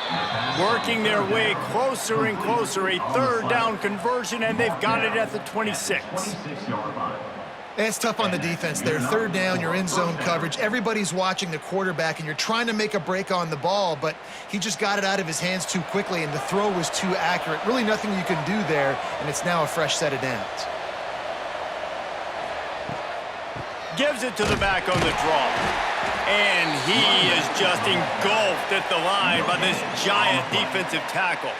Working their way closer and closer. A 3rd down conversion, and they've got it at the 26. It's tough on the defense there. 3rd down, you're in zone coverage. Everybody's watching the quarterback, and you're trying to make a break on the ball, but he just got it out of his hands too quickly, and the throw was too accurate. Really nothing you can do there, and it's now a fresh set of downs. Gives it to the back on the draw. And he is just engulfed at the line by this giant defensive tackle.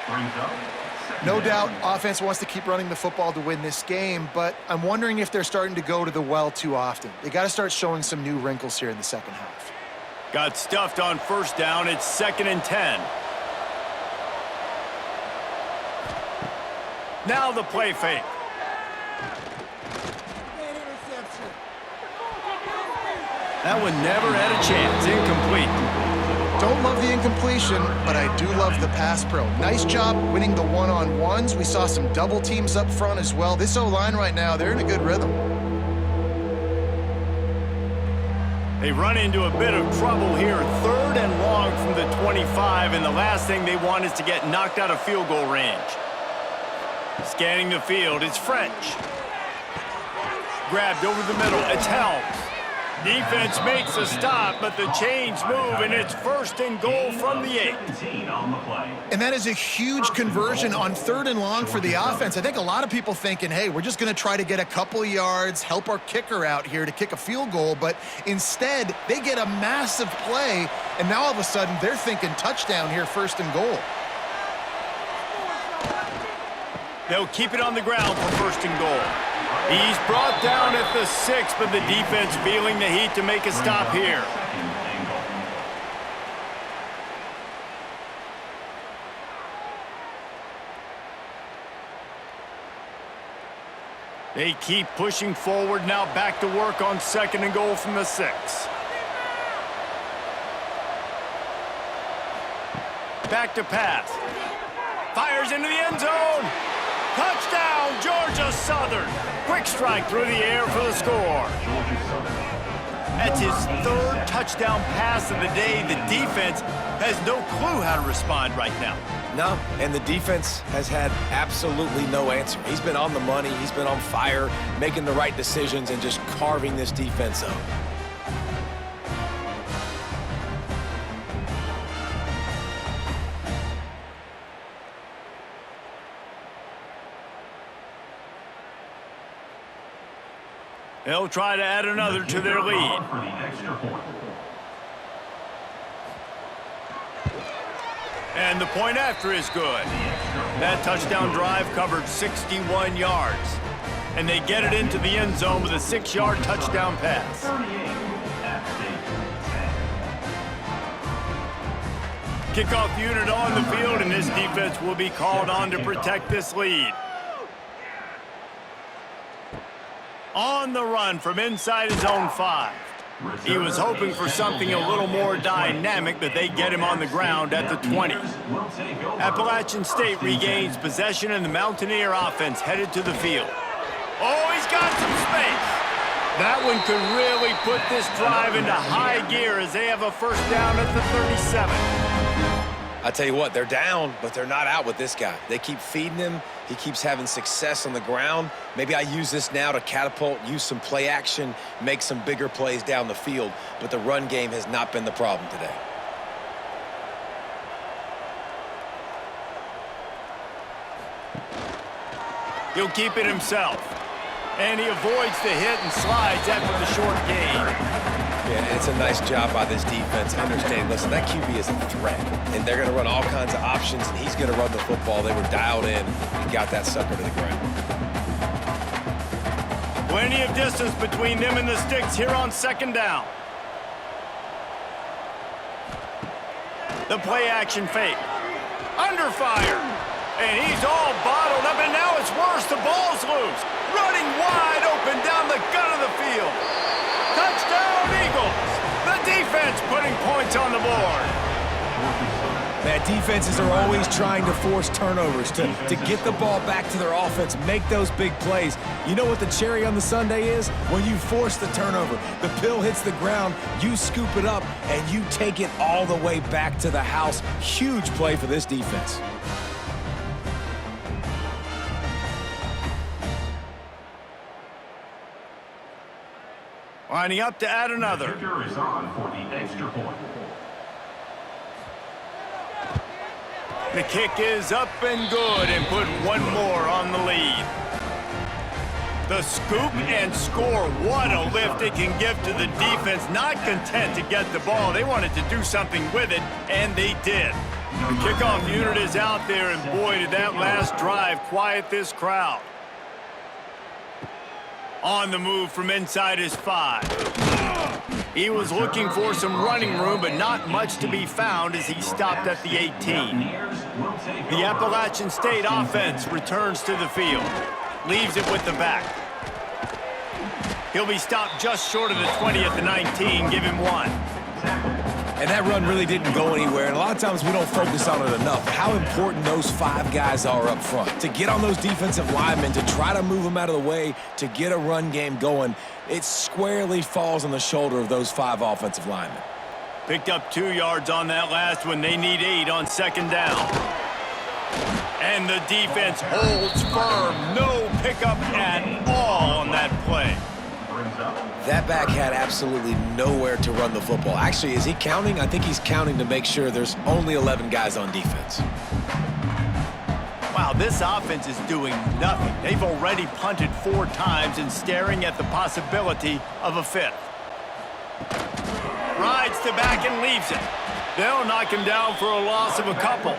No doubt, offense wants to keep running the football to win this game, but I'm wondering if they're starting to go to the well too often. They got to start showing some new wrinkles here in the second half. Got stuffed on 1st down. It's 2nd and 10. Now the play fake. That one never had a chance. Incomplete. Don't love the incompletion, but I do love the pass pro. Nice job winning the one-on-ones. We saw some double teams up front as well. This O-line right now, they're in a good rhythm. They run into a bit of trouble here. 3rd and long from the 25, and the last thing they want is to get knocked out of field goal range. Scanning the field, it's French. Grabbed over the middle, it's Helms. Defense makes a stop, but the chains move, and it's 1st and goal from the 8. And that is a huge conversion on 3rd and long for the offense. I think a lot of people thinking, hey, we're just going to try to get a couple yards, help our kicker out here to kick a field goal, but instead they get a massive play, and now all of a sudden they're thinking touchdown here, 1st and goal. They'll keep it on the ground for 1st and goal. He's brought down at the 6, but the defense feeling the heat to make a stop here. They keep pushing forward, now back to work on 2nd and goal from the 6. Back to pass. Fires into the end zone. Touchdown, Georgia Southern. Quick strike through the air for the score. That's his 3rd touchdown pass of the day. The defense has no clue how to respond right now. No, and the defense has had absolutely no answer. He's been on the money. He's been on fire, making the right decisions and just carving this defense up. They'll try to add another to their lead. And the point after is good. That touchdown drive covered 61 yards. And they get it into the end zone with a 6-yard touchdown pass. Kickoff unit on the field, and this defense will be called on to protect this lead. On the run from inside his own 5. He was hoping for something a little more dynamic, but they get him on the ground at the 20. Appalachian State regains possession, and the Mountaineer offense headed to the field. Oh, he's got some space. That one could really put this drive into high gear as they have a first down at the 37. I tell you what, they're down, but they're not out with this guy. They keep feeding him. He keeps having success on the ground. Maybe I use this now to catapult, use some play action, make some bigger plays down the field, but the run game has not been the problem today. He'll keep it himself. And he avoids the hit and slides after the short gain. Yeah, and it's a nice job by this defense understanding, listen, that QB is a threat, and they're going to run all kinds of options, and he's going to run the football. They were dialed in and got that sucker to the ground. Plenty of distance between them and the sticks here on second down. The play action fake. Under fire. And he's all bottled up, and now it's worse. The ball's loose. Running wide open down the gut of the field. Touchdown, Eagles! The defense putting points on the board. Man, defenses are always trying to force turnovers to get the ball back to their offense, make those big plays. You know what the cherry on the sundae is? When you force the turnover, the pill hits the ground, you scoop it up, and you take it all the way back to the house. Huge play for this defense. Lining up to add another. Kicker is on for the extra point. The kick is up and good, and put one more on the lead. The scoop and score. What a lift it can give to the defense. Not content to get the ball. They wanted to do something with it, and they did. The kickoff unit is out there, and boy, did that last drive quiet this crowd. On the move from inside his 5. He was looking for some running room, but not much to be found as he stopped at the 18. The Appalachian State offense returns to the field. Leaves it with the back. He'll be stopped just short of the 20 at the 19. Give him 1. And that run really didn't go anywhere, and a lot of times we don't focus on it enough. How important those 5 guys are up front. To get on those defensive linemen, to try to move them out of the way, to get a run game going, it squarely falls on the shoulder of those 5 offensive linemen. Picked up 2 yards on that last one. They need 8 on second down. And the defense holds firm. No pickup at all on that play. That back had absolutely nowhere to run the football. Actually, is he counting? I think he's counting to make sure there's only 11 guys on defense. Wow, this offense is doing nothing. They've already punted 4 times and staring at the possibility of a 5th. Rides the back and leaves it. They'll knock him down for a loss of a couple.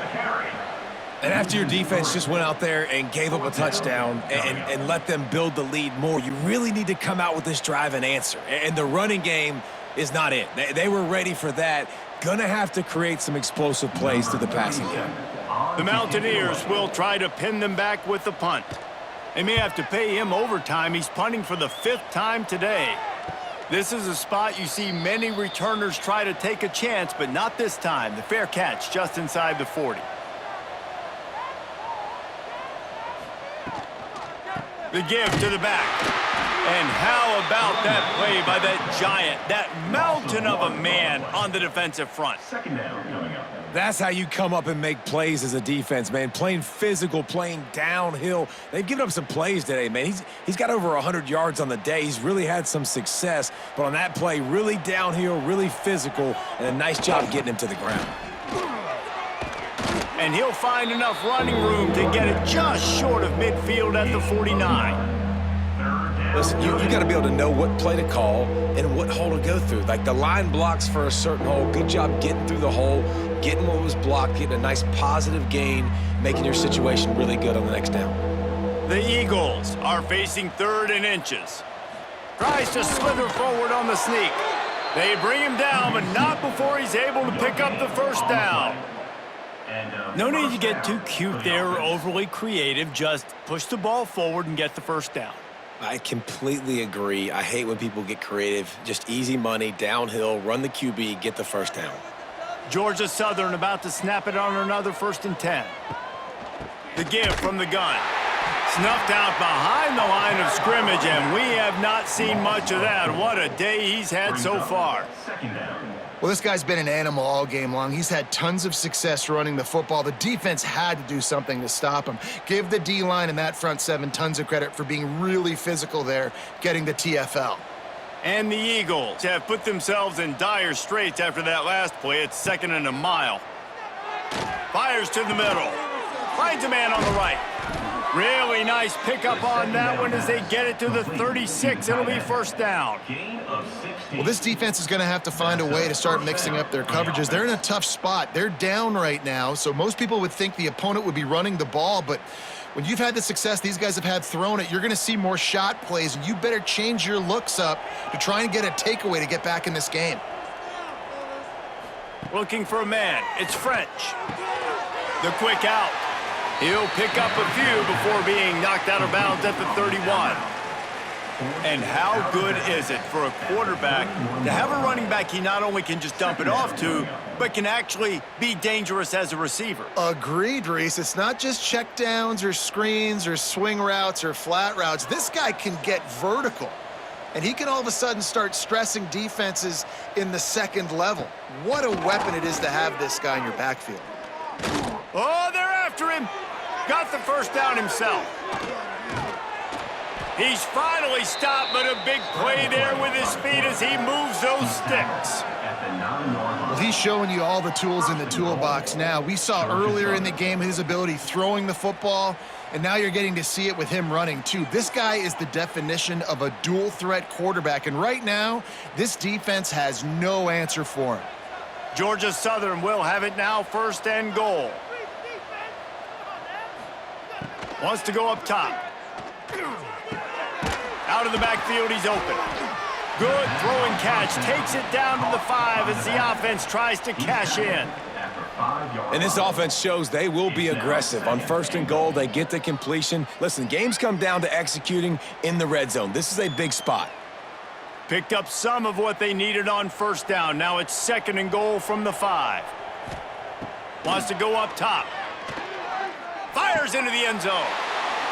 And after your defense just went out there and gave up a touchdown and let them build the lead more, you really need to come out with this drive and answer. And the running game is not it. They were ready for that. Gonna have to create some explosive plays through the passing game. The Mountaineers will try to pin them back with the punt. They may have to pay him overtime. He's punting for the 5th time today. This is a spot you see many returners try to take a chance, but not this time. The fair catch just inside the 40. The give to the back. And how about that play by that giant, that mountain of a man on the defensive front? Second down coming up. That's how you come up and make plays as a defense, man. Playing physical, playing downhill. They've given up some plays today, man. He's got over 100 yards on the day. He's really had some success. But on that play, really downhill, really physical, and a nice job getting him to the ground. And he'll find enough running room to get it just short of midfield at the 49. Listen, you got to be able to know what play to call and what hole to go through. Like the line blocks for a certain hole. Good job getting through the hole, getting what was blocked, getting a nice positive gain, making your situation really good on the next down. The Eagles are facing 3rd and inches. Tries to slither forward on the sneak. They bring him down, but not before he's able to pick up the first down. No need to get too cute there or overly creative. Just push the ball forward and get the first down. I completely agree. I hate when people get creative. Just easy money, downhill, run the QB, get the first down. Georgia Southern about to snap it on another 1st and 10. The give from the gun. Snuffed out behind the line of scrimmage, and we have not seen much of that. What a day he's had so far. Well, this guy's been an animal all game long. He's had tons of success running the football. The defense had to do something to stop him. Give the D-line and that front seven tons of credit for being really physical there, getting the TFL. And the Eagles have put themselves in dire straits after that last play. It's 2nd and a mile. Fires to the middle. Finds a man on the right. Really nice pickup on that one as they get it to the 36. It'll be 1st down. Well, this defense is going to have to find a way to start mixing up their coverages. They're in a tough spot. They're down right now, so most people would think the opponent would be running the ball, but when you've had the success these guys have had throwing it, you're going to see more shot plays, and you better change your looks up to try and get a takeaway to get back in this game. Looking for a man. It's French. The quick out. He'll pick up a few before being knocked out of bounds at the 31. And how good is it for a quarterback to have a running back he not only can just dump it off to, but can actually be dangerous as a receiver? Agreed, Reese. It's not just check downs or screens or swing routes or flat routes. This guy can get vertical, and he can all of a sudden start stressing defenses in the 2nd level. What a weapon it is to have this guy in your backfield. Oh, they're after him. Got the 1st down himself. He's finally stopped, but a big play there with his feet as he moves those sticks. Well, he's showing you all the tools in the toolbox now. We saw earlier in the game his ability throwing the football, and now you're getting to see it with him running too. This guy is the definition of a dual-threat quarterback, and right now, this defense has no answer for him. Georgia Southern will have it now, 1st and goal. Wants to go up top. Out of the backfield, he's open. Good throw and catch. Takes it down to the 5 as the offense tries to cash in. And this offense shows they will be aggressive. On 1st and goal, they get the completion. Listen, games come down to executing in the red zone. This is a big spot. Picked up some of what they needed on 1st down. Now it's 2nd and goal from the 5. Wants to go up top. Fires into the end zone.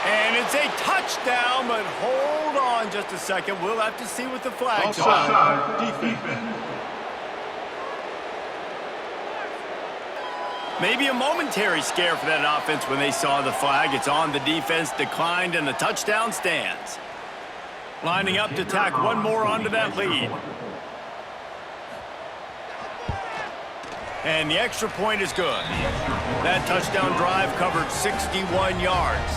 And it's a touchdown, but hold on just a second. We'll have to see what the flag's about. Maybe a momentary scare for that offense when they saw the flag. It's on, the defense declined, and the touchdown stands. Lining up to tack one more onto that lead. And the extra point is good. That touchdown drive covered 61 yards.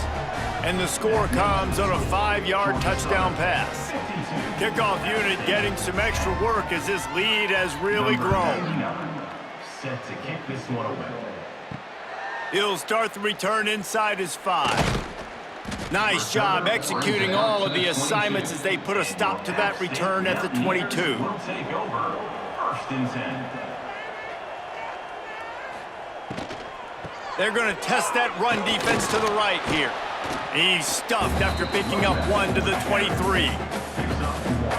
And the score comes on a 5-yard touchdown pass. Kickoff unit getting some extra work as this lead has really grown. Set to kick this one away. He'll start the return inside his 5. Nice job executing all of the assignments as they put a stop to that return at the 22. Will take over 1st and 10. They're going to test that run defense to the right here. He's stuffed after picking up 1 to the 23.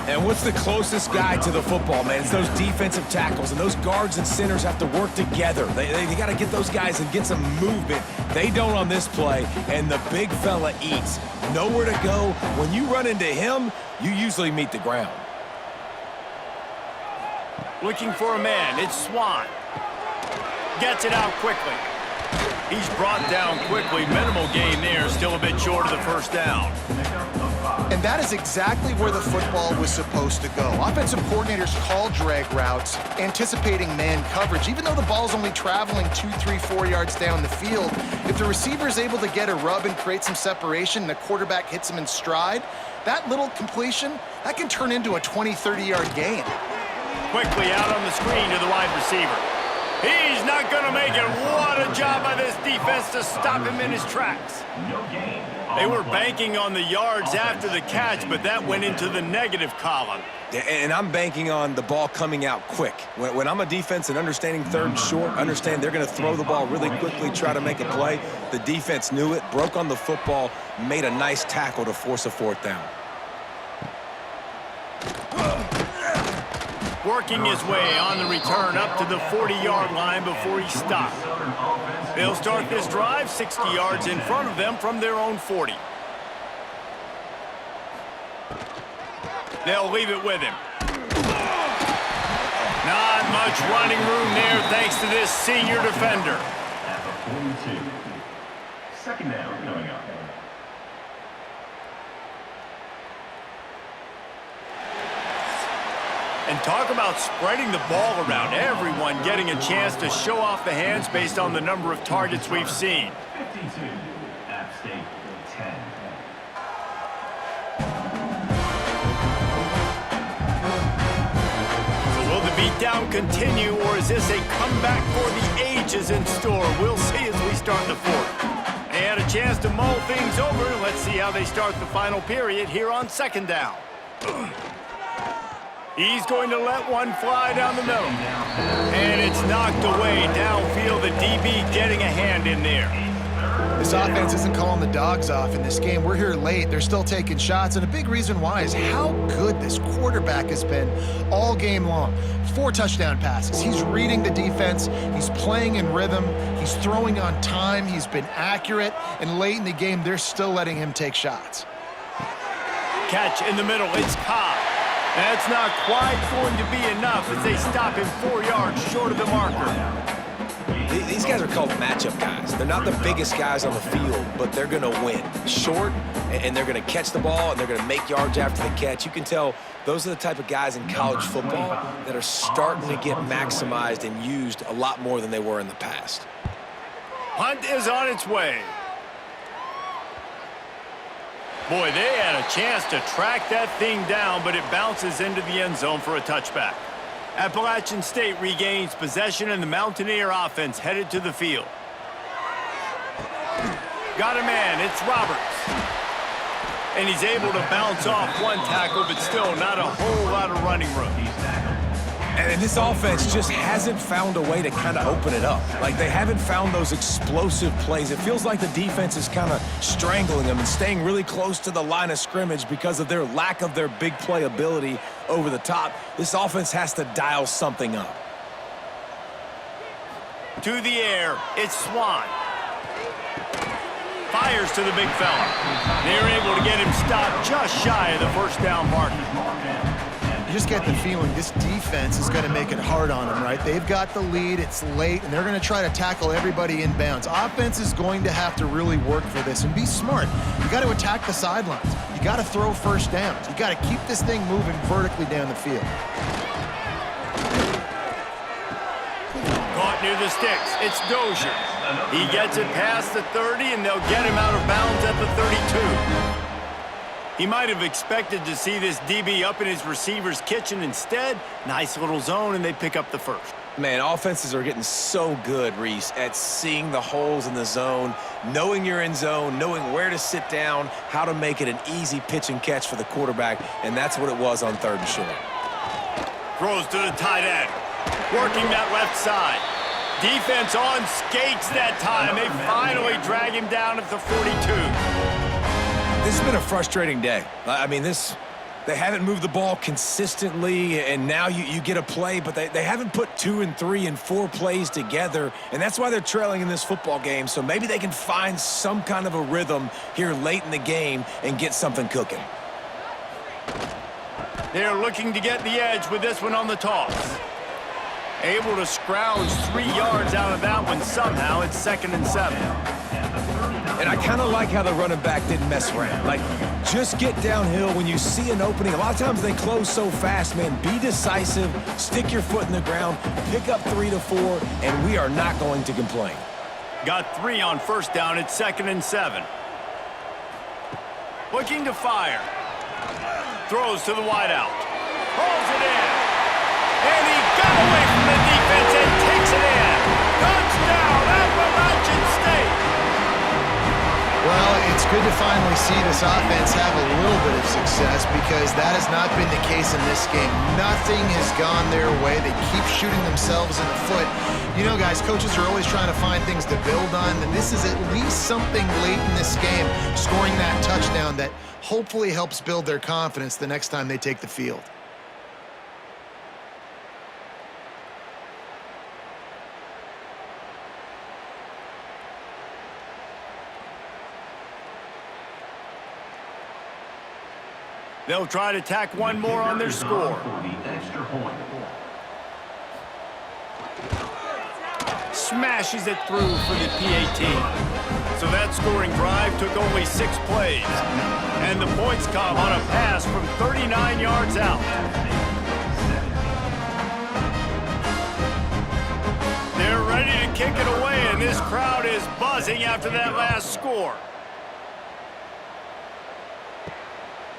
And what's the closest guy to the football, man? It's those defensive tackles, and those guards and centers have to work together. They got to get those guys and get some movement. They don't on this play, and the big fella eats. Nowhere to go. When you run into him, you usually meet the ground. Looking for a man. It's Swan. Gets it out quickly. He's brought down quickly. Minimal gain there. Still a bit short of the 1st down. And that is exactly where the football was supposed to go. Offensive coordinators call drag routes, anticipating man coverage. Even though the ball's only traveling 2, 3, 4 yards down the field, if the receiver is able to get a rub and create some separation and the quarterback hits him in stride, that little completion, that can turn into a 20, 30-yard gain. Quickly out on the screen to the wide receiver. He's not going to make it. What a job by this defense to stop him in his tracks. No gain. They were banking on the yards after the catch, but that went into the negative column. And I'm banking on the ball coming out quick. When I'm a defense and understanding third and short, understand they're going to throw the ball really quickly, try to make a play. The defense knew it, broke on the football, made a nice tackle to force a fourth down. Working his way on the return up to the 40-yard line before he stopped. They'll start this drive 60 yards in front of them from their own 40. They'll leave it with him. Not much running room there thanks to this senior defender. At the 42. Second down coming up. And talk about spreading the ball around. Everyone getting a chance to show off the hands based on the number of targets we've seen. 52. App State 10. So will the beatdown continue, or is this a comeback for the ages in store? We'll see as we start the fourth. They had a chance to mull things over. Let's see how they start the final period here on second down. He's going to let one fly down the middle. And it's knocked away downfield. The DB getting a hand in there. This offense isn't calling the dogs off in this game. We're here late. They're still taking shots, and a big reason why is how good this quarterback has been all game long. 4 touchdown passes. He's reading the defense. He's playing in rhythm. He's throwing on time. He's been accurate, and late in the game, they're still letting him take shots. Catch in the middle. It's Cobb. That's not quite going to be enough as they stop him 4 yards short of the marker. These guys are called matchup guys. They're not the biggest guys on the field, but they're going to win. Short, and they're going to catch the ball, and they're going to make yards after the catch. You can tell those are the type of guys in college football that are starting to get maximized and used a lot more than they were in the past. Hunt is on its way. Boy, they had a chance to track that thing down, but it bounces into the end zone for a touchback. Appalachian State regains possession, and the Mountaineer offense headed to the field. Got a man. It's Roberts. And he's able to bounce off one tackle, but still not a whole lot of running room. And this offense just hasn't found a way to kind of open it up. Like, they haven't found those explosive plays. It feels like the defense is kind of strangling them and staying really close to the line of scrimmage because of their lack of their big play ability over the top. This offense has to dial something up. To the air, it's Swan. Fires to the big fella. They're able to get him stopped just shy of the first down marker. You just get the feeling this defense is going to make it hard on them, right? They've got the lead, it's late, and they're going to try to tackle everybody inbounds. Offense is going to have to really work for this and be smart. You got to attack the sidelines. You got to throw first downs. You got to keep this thing moving vertically down the field. Caught near the sticks. It's Dozier. He gets it past the 30, and they'll get him out of bounds at the 32. He might have expected to see this DB up in his receiver's kitchen. Instead, nice little zone, and they pick up the first. Man, offenses are getting so good, Reese, at seeing the holes in the zone, knowing you're in zone, knowing where to sit down, how to make it an easy pitch and catch for the quarterback, and that's what it was on third and short. Throws to the tight end, working that left side. Defense on skates that time. They finally drag him down at the 42. This has been a frustrating day. I mean, they haven't moved the ball consistently, and now you get a play, but they haven't put 2 and 3 and 4 plays together, and that's why they're trailing in this football game. So maybe they can find some kind of a rhythm here late in the game and get something cooking. They're looking to get the edge with this one on the toss. Able to scrounge 3 yards out of that one somehow. It's 2nd and 7. And I kind of like how the running back didn't mess around. Like, just get downhill when you see an opening. A lot of times they close so fast, man. Be decisive, stick your foot in the ground, pick up 3 to 4, and we are not going to complain. Got 3 on first down. It's 2nd and 7. Looking to fire. Throws to the wideout. Pulls it in. And he got away from the defense and takes it in. finally see this offense have a little bit of success because that has not been the case in this game. Nothing has gone their way. They keep shooting themselves in the foot. You know, guys, coaches are always trying to find things to build on, and this is at least something late in this game, scoring that touchdown that hopefully helps build their confidence the next time they take the field. They'll try to tack one more on their score. Smashes it through for the PAT. So that scoring drive took only 6 plays. And the points come on a pass from 39 yards out. They're ready to kick it away, and this crowd is buzzing after that last score.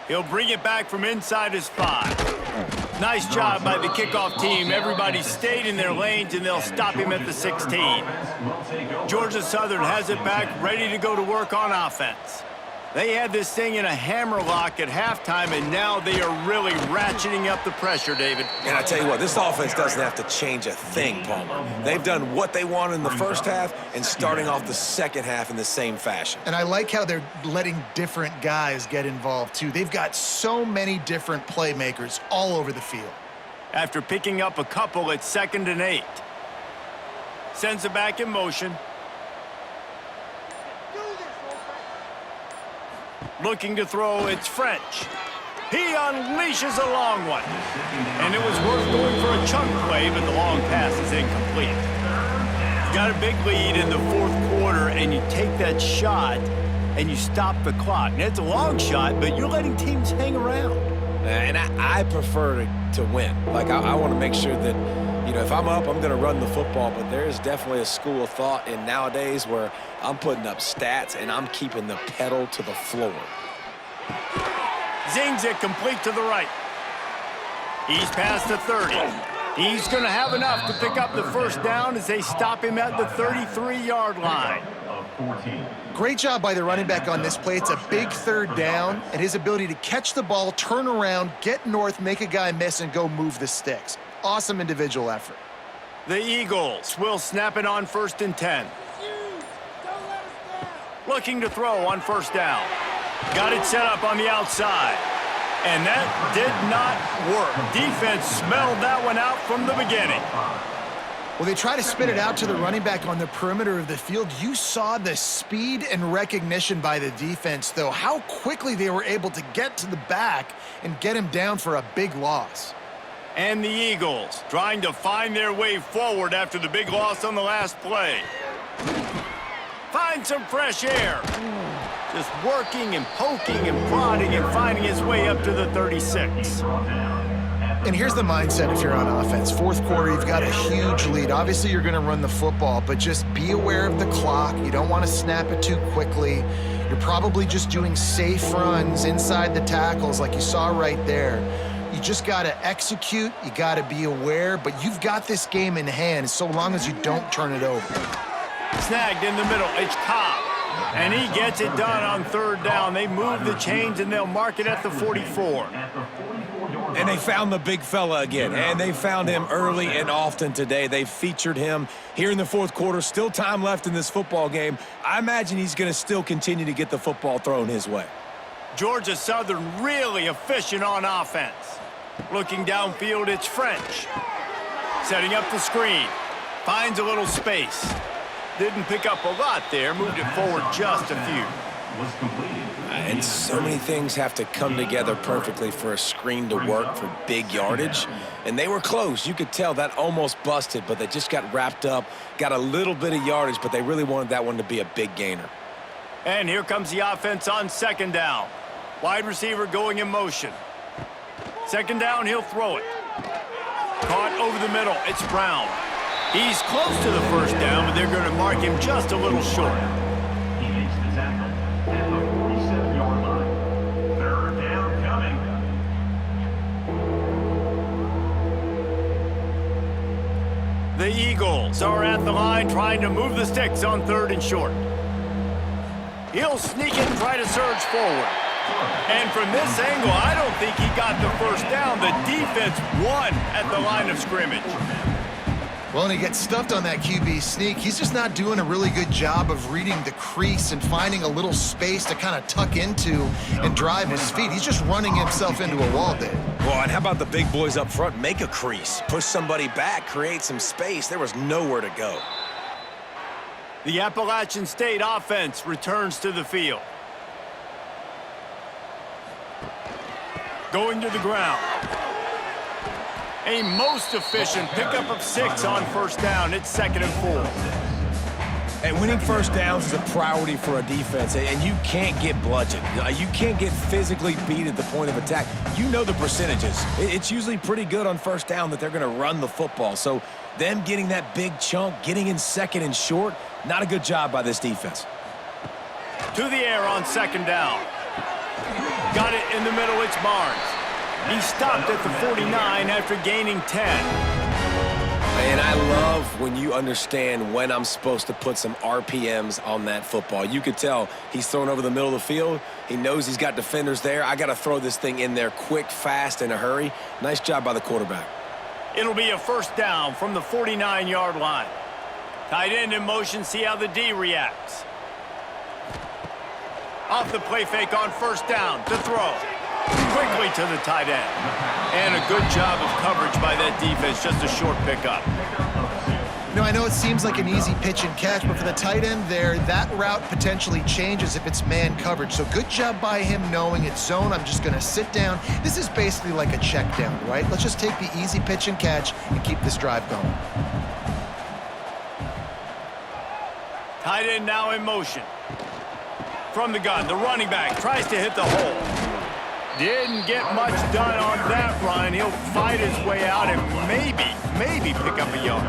He'll bring it back from inside his 5. Nice job by the kickoff team. Everybody stayed in their lanes, and they'll stop him at the 16. Georgia Southern has it back, ready to go to work on offense. They had this thing in a hammerlock at halftime, and now they are really ratcheting up the pressure, David. And I tell you what, this offense doesn't have to change a thing, Palmer. They've done what they wanted in the first half and starting off the second half in the same fashion. And I like how they're letting different guys get involved, too. They've got so many different playmakers all over the field. After picking up a couple at 2nd and 8. Sends it back in motion. Looking to throw, it's French. He unleashes a long one. And it was worth going for a chunk play, but the long pass is incomplete. You got a big lead in the 4th quarter, and you take that shot, and you stop the clock. And it's a long shot, but you're letting teams hang around. And I prefer to win. Like, I want to make sure that, you know, if I'm up, I'm going to run the football, but there is definitely a school of thought in nowadays where I'm putting up stats and I'm keeping the pedal to the floor. Zings it complete to the right. He's past the 30. He's going to have enough to pick up the first down as they stop him at the 33-yard line. Great job by the running back on this play. It's a big 3rd down, and his ability to catch the ball, turn around, get north, make a guy miss, and go move the sticks. Awesome individual effort. The Eagles will snap it on 1st and 10. Looking to throw on 1st down. Got it set up on the outside. And that did not work. Defense smelled that one out from the beginning. Well, they try to spit it out to the running back on the perimeter of the field. You saw the speed and recognition by the defense, though, how quickly they were able to get to the back and get him down for a big loss. And the Eagles trying to find their way forward after the big loss on the last play. Find some fresh air. Just working and poking and prodding and finding his way up to the 36. And here's the mindset if you're on offense. 4th quarter, you've got a huge lead. Obviously, you're going to run the football, but just be aware of the clock. You don't want to snap it too quickly. You're probably just doing safe runs inside the tackles like you saw right there. You just got to execute. You got to be aware, but you've got this game in hand so long as you don't turn it over. Snagged in the middle. It's Cobb. And he gets it done on 3rd down. They move the chains, and they'll mark it at the 44. And they found the big fella again, and they found him early and often today. They featured him here in the 4th quarter. Still time left in this football game. I imagine he's going to still continue to get the football thrown his way. Georgia Southern really efficient on offense. Looking downfield, it's French. Setting up the screen. Finds a little space. Didn't pick up a lot there. Moved it forward just a few. And so many things have to come together perfectly for a screen to work for big yardage. And they were close. You could tell that almost busted, but they just got wrapped up, got a little bit of yardage, but they really wanted that one to be a big gainer. And here comes the offense on 2nd down. Wide receiver going in motion. 2nd down, he'll throw it. Caught over the middle. It's Brown. He's close to the 1st down, but they're going to mark him just a little short. He makes the tackle at the 47-yard line. 3rd down coming. The Eagles are at the line trying to move the sticks on 3rd and short. He'll sneak and try to surge forward. And from this angle, I don't think he got the first down. The defense won at the line of scrimmage. Well, and he gets stuffed on that QB sneak. He's just not doing a really good job of reading the crease and finding a little space to kind of tuck into and drive his feet. He's just running himself into a wall, Dave. Well, and how about the big boys up front? Make a crease, push somebody back, create some space. There was nowhere to go. The Appalachian State offense returns to the field. Going to the ground. A most efficient pickup of 6 on first down. It's 2nd and 4. And winning first downs is a priority for a defense, and you can't get bludgeoned. You can't get physically beat at the point of attack. You know the percentages. It's usually pretty good on first down that they're going to run the football. So them getting that big chunk, getting in 2nd and short, not a good job by this defense. To the air on 2nd down. Got it in the middle. It's Barnes. He stopped at the 49 after gaining 10. And I love when you understand when I'm supposed to put some RPMs on that football. You could tell he's thrown over the middle of the field. He knows he's got defenders there. I got to throw this thing in there quick, fast, in a hurry. Nice job by the quarterback. It'll be a first down from the 49-yard line. Tight end in motion, see how the D reacts. Off the play fake on first down to throw. Quickly to the tight end. And a good job of coverage by that defense, just a short pickup. You know, I know it seems like an easy pitch and catch, but for the tight end there, that route potentially changes if it's man coverage. So good job by him knowing it's zone. I'm just going to sit down. This is basically like a check down, right? Let's just take the easy pitch and catch and keep this drive going. Tight end now in motion. From the gun, the running back tries to hit the hole. Didn't get much done on that run. He'll fight his way out and maybe pick up a yard.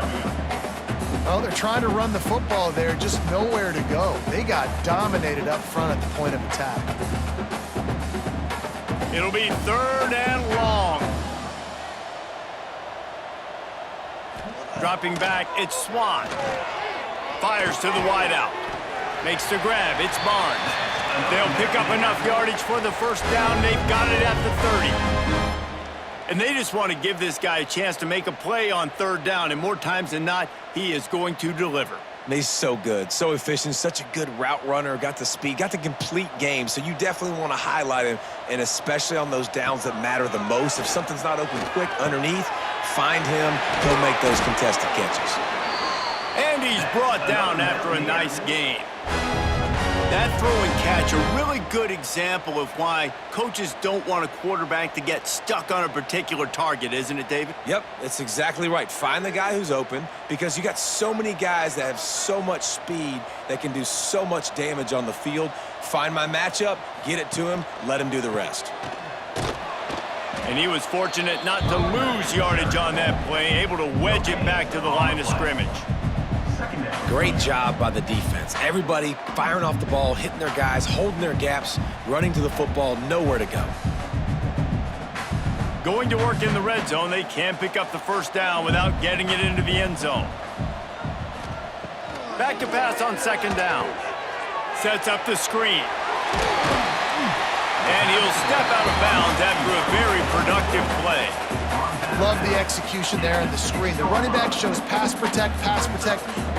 Well, they're trying to run the football there, just nowhere to go. They got dominated up front at the point of attack. It'll be 3rd and long. Dropping back, it's Swan. Fires to the wideout. Makes the grab, it's Barnes. They'll pick up enough yardage for the first down. They've got it at the 30. And they just want to give this guy a chance to make a play on 3rd down. And more times than not, he is going to deliver. He's so good, so efficient, such a good route runner, got the speed, got the complete game. So you definitely want to highlight him, and especially on those downs that matter the most. If something's not open quick underneath, find him. He'll make those contested catches. And he's brought down after a nice gain. That throw and catch, a really good example of why coaches don't want a quarterback to get stuck on a particular target, isn't it, David? Yep, that's exactly right. Find the guy who's open, because you got so many guys that have so much speed that can do so much damage on the field. Find my matchup, get it to him, let him do the rest. And he was fortunate not to lose yardage on that play, able to wedge it back to the line of scrimmage. Great job by the defense. Everybody firing off the ball, hitting their guys, holding their gaps, running to the football, nowhere to go. Going to work in the red zone, they can pick up the first down without getting it into the end zone. Back to pass on 2nd down. Sets up the screen. And he'll step out of bounds after a very productive play. Love the execution there in the screen. The running back shows pass protect,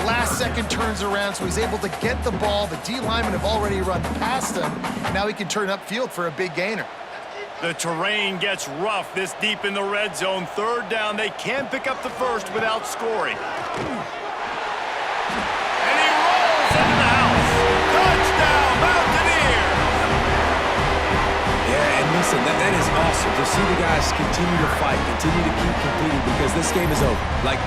last second turns around, so he's able to get the ball. The D linemen have already run past him. Now he can turn upfield for a big gainer. The terrain gets rough this deep in the red zone. 3rd down, they can pick up the first without scoring. And he rolls into the house. Touchdown, Mountaineers! Yeah, and listen, that is awesome to see the guys continue to fight, continue to keep competing, because this game is over. Like,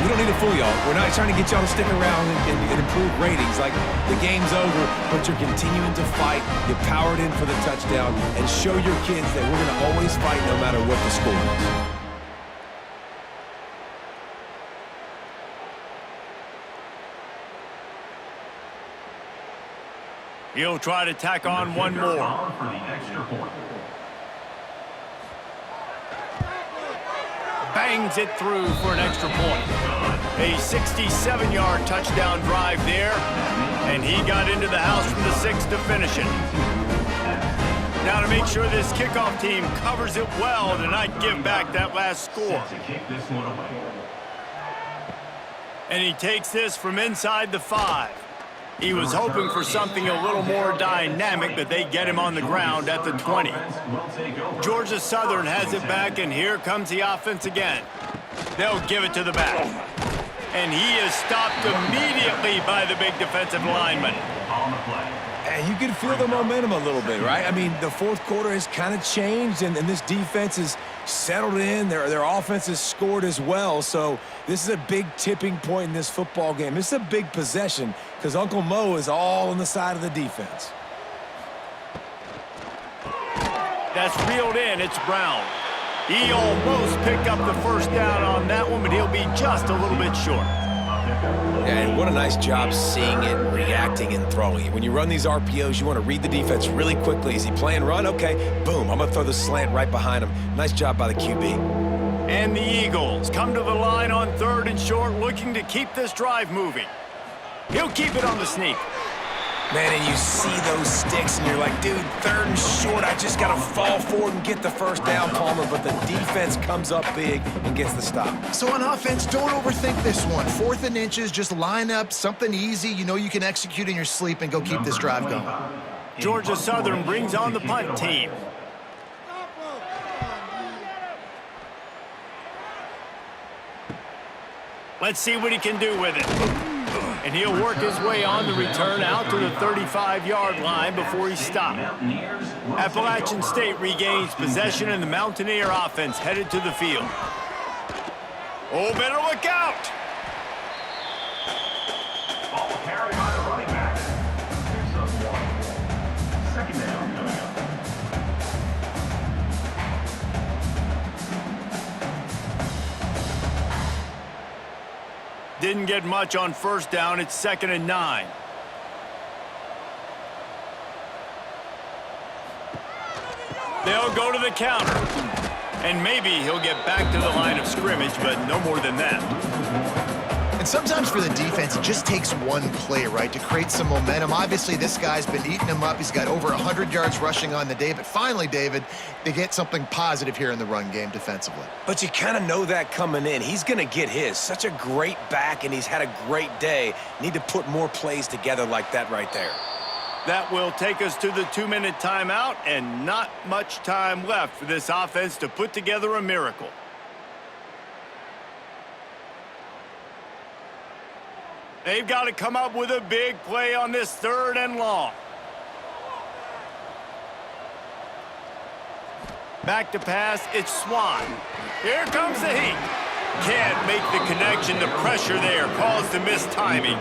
we don't need to fool y'all. We're not trying to get y'all to stick around and improve ratings. Like, the game's over, but you're continuing to fight. You powered in for the touchdown, and show your kids that we're going to always fight no matter what the score is. He'll try to tack on one more. Bangs it through for an extra point. A 67-yard touchdown drive there. And he got into the house from the 6 to finish it. Now to make sure this kickoff team covers it well to not give back that last score. And he takes this from inside the 5. He was hoping for something a little more dynamic, but they get him on the ground at the 20. Georgia Southern has it back, and here comes the offense again. They'll give it to the back. And he is stopped immediately by the big defensive lineman. And you can feel the momentum a little bit, right? I mean, the fourth quarter has kind of changed, and this defense is settled in. Their offense has scored as well. So this is a big tipping point in this football game. This is a big possession because Uncle Mo is all on the side of the defense. That's reeled in. It's Brown. He almost picked up the first down on that one, but he'll be just a little bit short. And what a nice job seeing it, reacting, and throwing it. When you run these RPOs, you want to read the defense really quickly. Is he playing run? Okay, boom, I'm going to throw the slant right behind him. Nice job by the QB. And the Eagles come to the line on 3rd and short, looking to keep this drive moving. He'll keep it on the sneak. Man, and you see those sticks, and you're like, dude, 3rd and short, I just got to fall forward and get the first down, Palmer, but the defense comes up big and gets the stop. So on offense, don't overthink this one. 4th and inches, just line up something easy you know you can execute in your sleep and go keep this drive going. Georgia Southern brings on the punt team. Let's see what he can do with it. And he'll work his way on the return out to the 35-yard line before he's stopped. Appalachian State regains possession, and the Mountaineer offense headed to the field. Oh, better look out! Ball carried by the running back. Picks up 1. Second down coming up. Didn't get much on first down. It's 2nd and 9. They'll go to the counter. And maybe he'll get back to the line of scrimmage, but no more than that. And sometimes for the defense, it just takes one play, right, to create some momentum. Obviously, this guy's been eating him up. He's got over 100 yards rushing on the day. But finally, David, they get something positive here in the run game defensively. But you kind of know that coming in. He's going to get his. Such a great back, and he's had a great day. Need to put more plays together like that right there. That will take us to the 2-minute timeout, and not much time left for this offense to put together a miracle. They've got to come up with a big play on this 3rd and long. Back to pass, it's Swan. Here comes the heat. Can't make the connection. The pressure there caused the mistiming.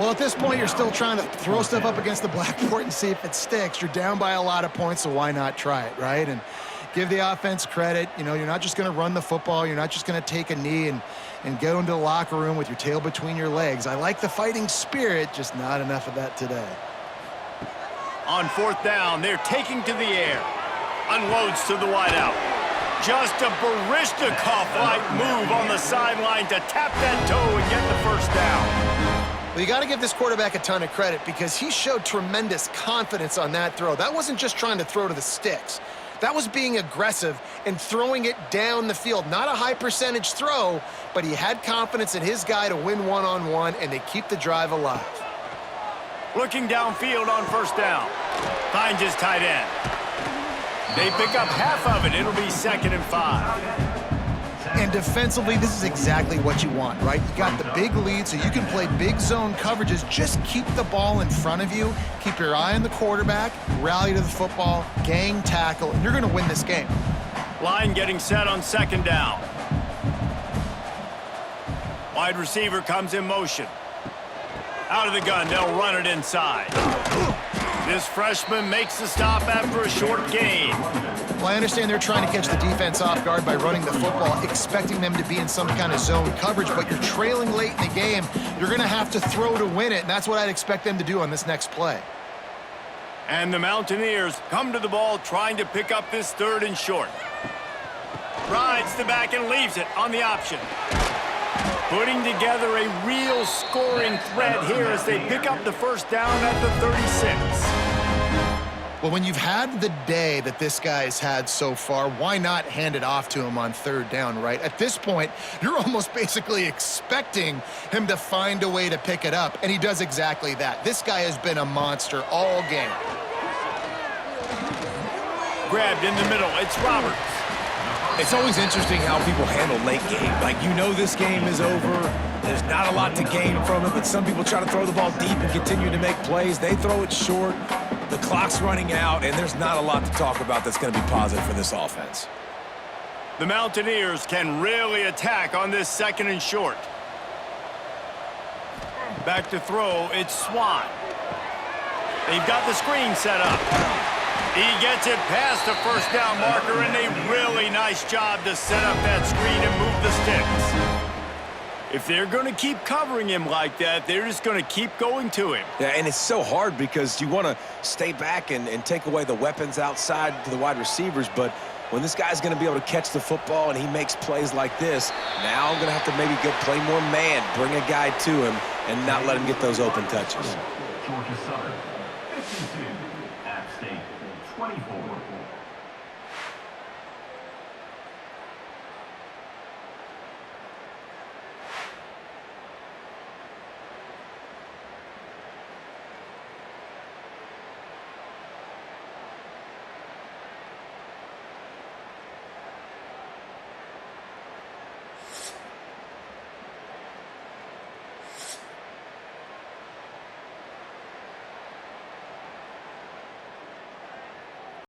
Well, at this point, you're still trying to throw stuff up against the blackboard and see if it sticks. You're down by a lot of points, so why not try it, right? And give the offense credit. You know, you're not just going to run the football. You're not just going to take a knee and go into the locker room with your tail between your legs. I like the fighting spirit, just not enough of that today. On 4th down, they're taking to the air. Unloads to the wideout. Just a Baryshnikov-like move on the sideline to tap that toe and get the first down. Well, you got to give this quarterback a ton of credit because he showed tremendous confidence on that throw. That wasn't just trying to throw to the sticks. That was being aggressive and throwing it down the field. Not a high percentage throw, but he had confidence in his guy to win one-on-one, and they keep the drive alive. Looking downfield on 1st down. Finds his tight end. They pick up half of it. It'll be 2nd and 5. And defensively, this is exactly what you want, right? You got the big lead, so you can play big zone coverages. Just keep the ball in front of you. Keep your eye on the quarterback. Rally to the football. Gang tackle. And you're going to win this game. Line getting set on 2nd down. Wide receiver comes in motion. Out of the gun, they'll run it inside. This freshman makes the stop after a short gain. Well, I understand they're trying to catch the defense off guard by running the football, expecting them to be in some kind of zone coverage, but you're trailing late in the game. You're going to have to throw to win it, and that's what I'd expect them to do on this next play. And the Mountaineers come to the ball trying to pick up this 3rd and short. Rides the back and leaves it on the option. Putting together a real scoring red here as they pick up the first down at the 36. Well, when you've had the day that this guy's had so far, why not hand it off to him on third down, right? At this point, you're almost basically expecting him to find a way to pick it up, and he does exactly that. This guy has been a monster all game. Grabbed in the middle. It's Roberts. It's always interesting how people handle late game. Like, you know this game is over. There's not a lot to gain from it, but some people try to throw the ball deep and continue to make plays. They throw it short. The clock's running out, and there's not a lot to talk about that's going to be positive for this offense. The Mountaineers can really attack on this 2nd and short. Back to throw, it's Swan. They've got the screen set up. He gets it past the first down marker, and a really nice job to set up that screen and move the sticks. If they're going to keep covering him like that, they're just going to keep going to him. Yeah, and it's so hard because you want to stay back and take away the weapons outside to the wide receivers, but when this guy's going to be able to catch the football and he makes plays like this, now I'm going to have to maybe go play more man, bring a guy to him, and not let him get those open touches. Georgia Southern, 52. App State, 24.